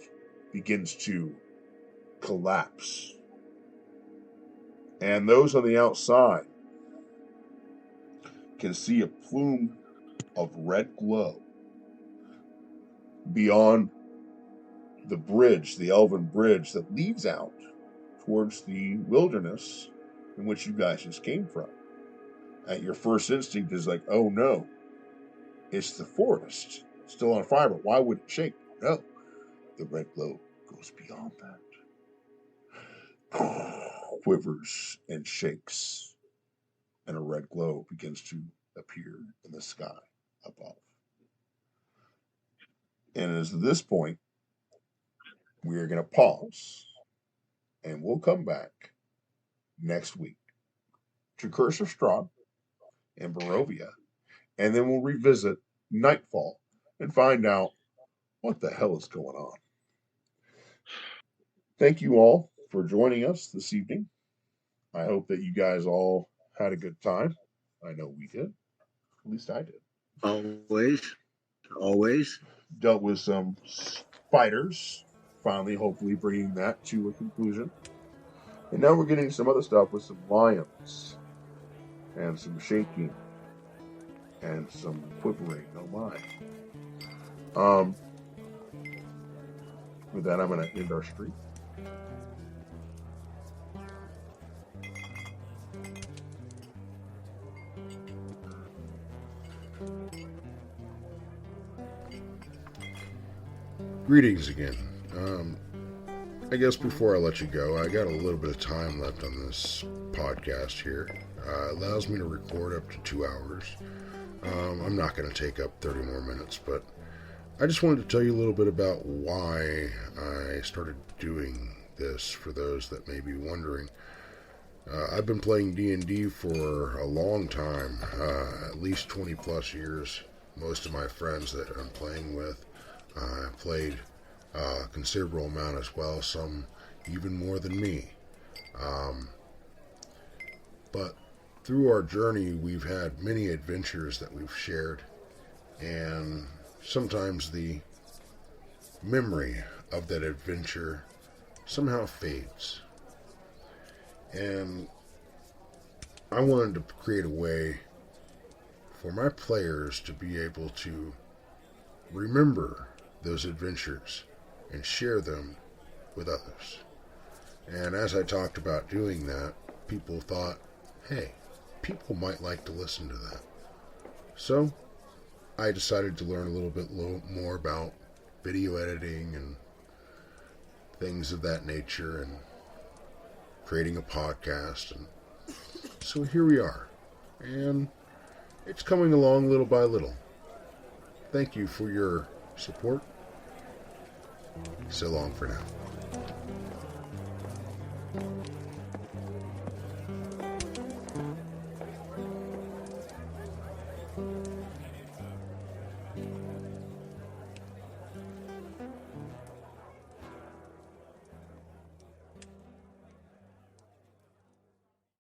Speaker 3: begins to collapse. And those on the outside can see a plume of red glow beyond the bridge, the elven bridge that leads out towards the wilderness in which you guys just came from. And your first instinct is like, oh no, it's the forest still on fire, but why would it shake? No, the red glow goes beyond that. Quivers and shakes, and a red glow begins to appear in the sky above. And as at this point, we are going to pause, and we'll come back next week to Curse of Strahd and Barovia, and then we'll revisit Nightfall and find out what the hell is going on. Thank you all for joining us this evening. I hope that you guys all had a good time. I know we did. At least I did.
Speaker 2: Always.
Speaker 3: Dealt with some spiders, finally, hopefully bringing that to a conclusion. And now we're getting some other stuff with some lions and some shaking and some quivering. Oh my. With that, I'm going to end our stream.
Speaker 7: Greetings again. I guess before I let you go, I got a little bit of time left on this podcast here. It allows me to record up to 2 hours. I'm not going to take up 30 more minutes, but I just wanted to tell you a little bit about why I started doing this for those that may be wondering. I've been playing D&D for a long time, at least 20 plus years. Most of my friends that I'm playing with played a considerable amount as well, some even more than me. But through our journey, we've had many adventures that we've shared, and sometimes the memory of that adventure somehow fades. And I wanted to create a way for my players to be able to remember those adventures and share them with others. And as I talked about doing that, people thought, hey, people might like to listen to that. So I decided to learn a little bit more about video editing and things of that nature and creating a podcast. And so here we are. And it's coming along little by little. Thank you for your support. So long for now.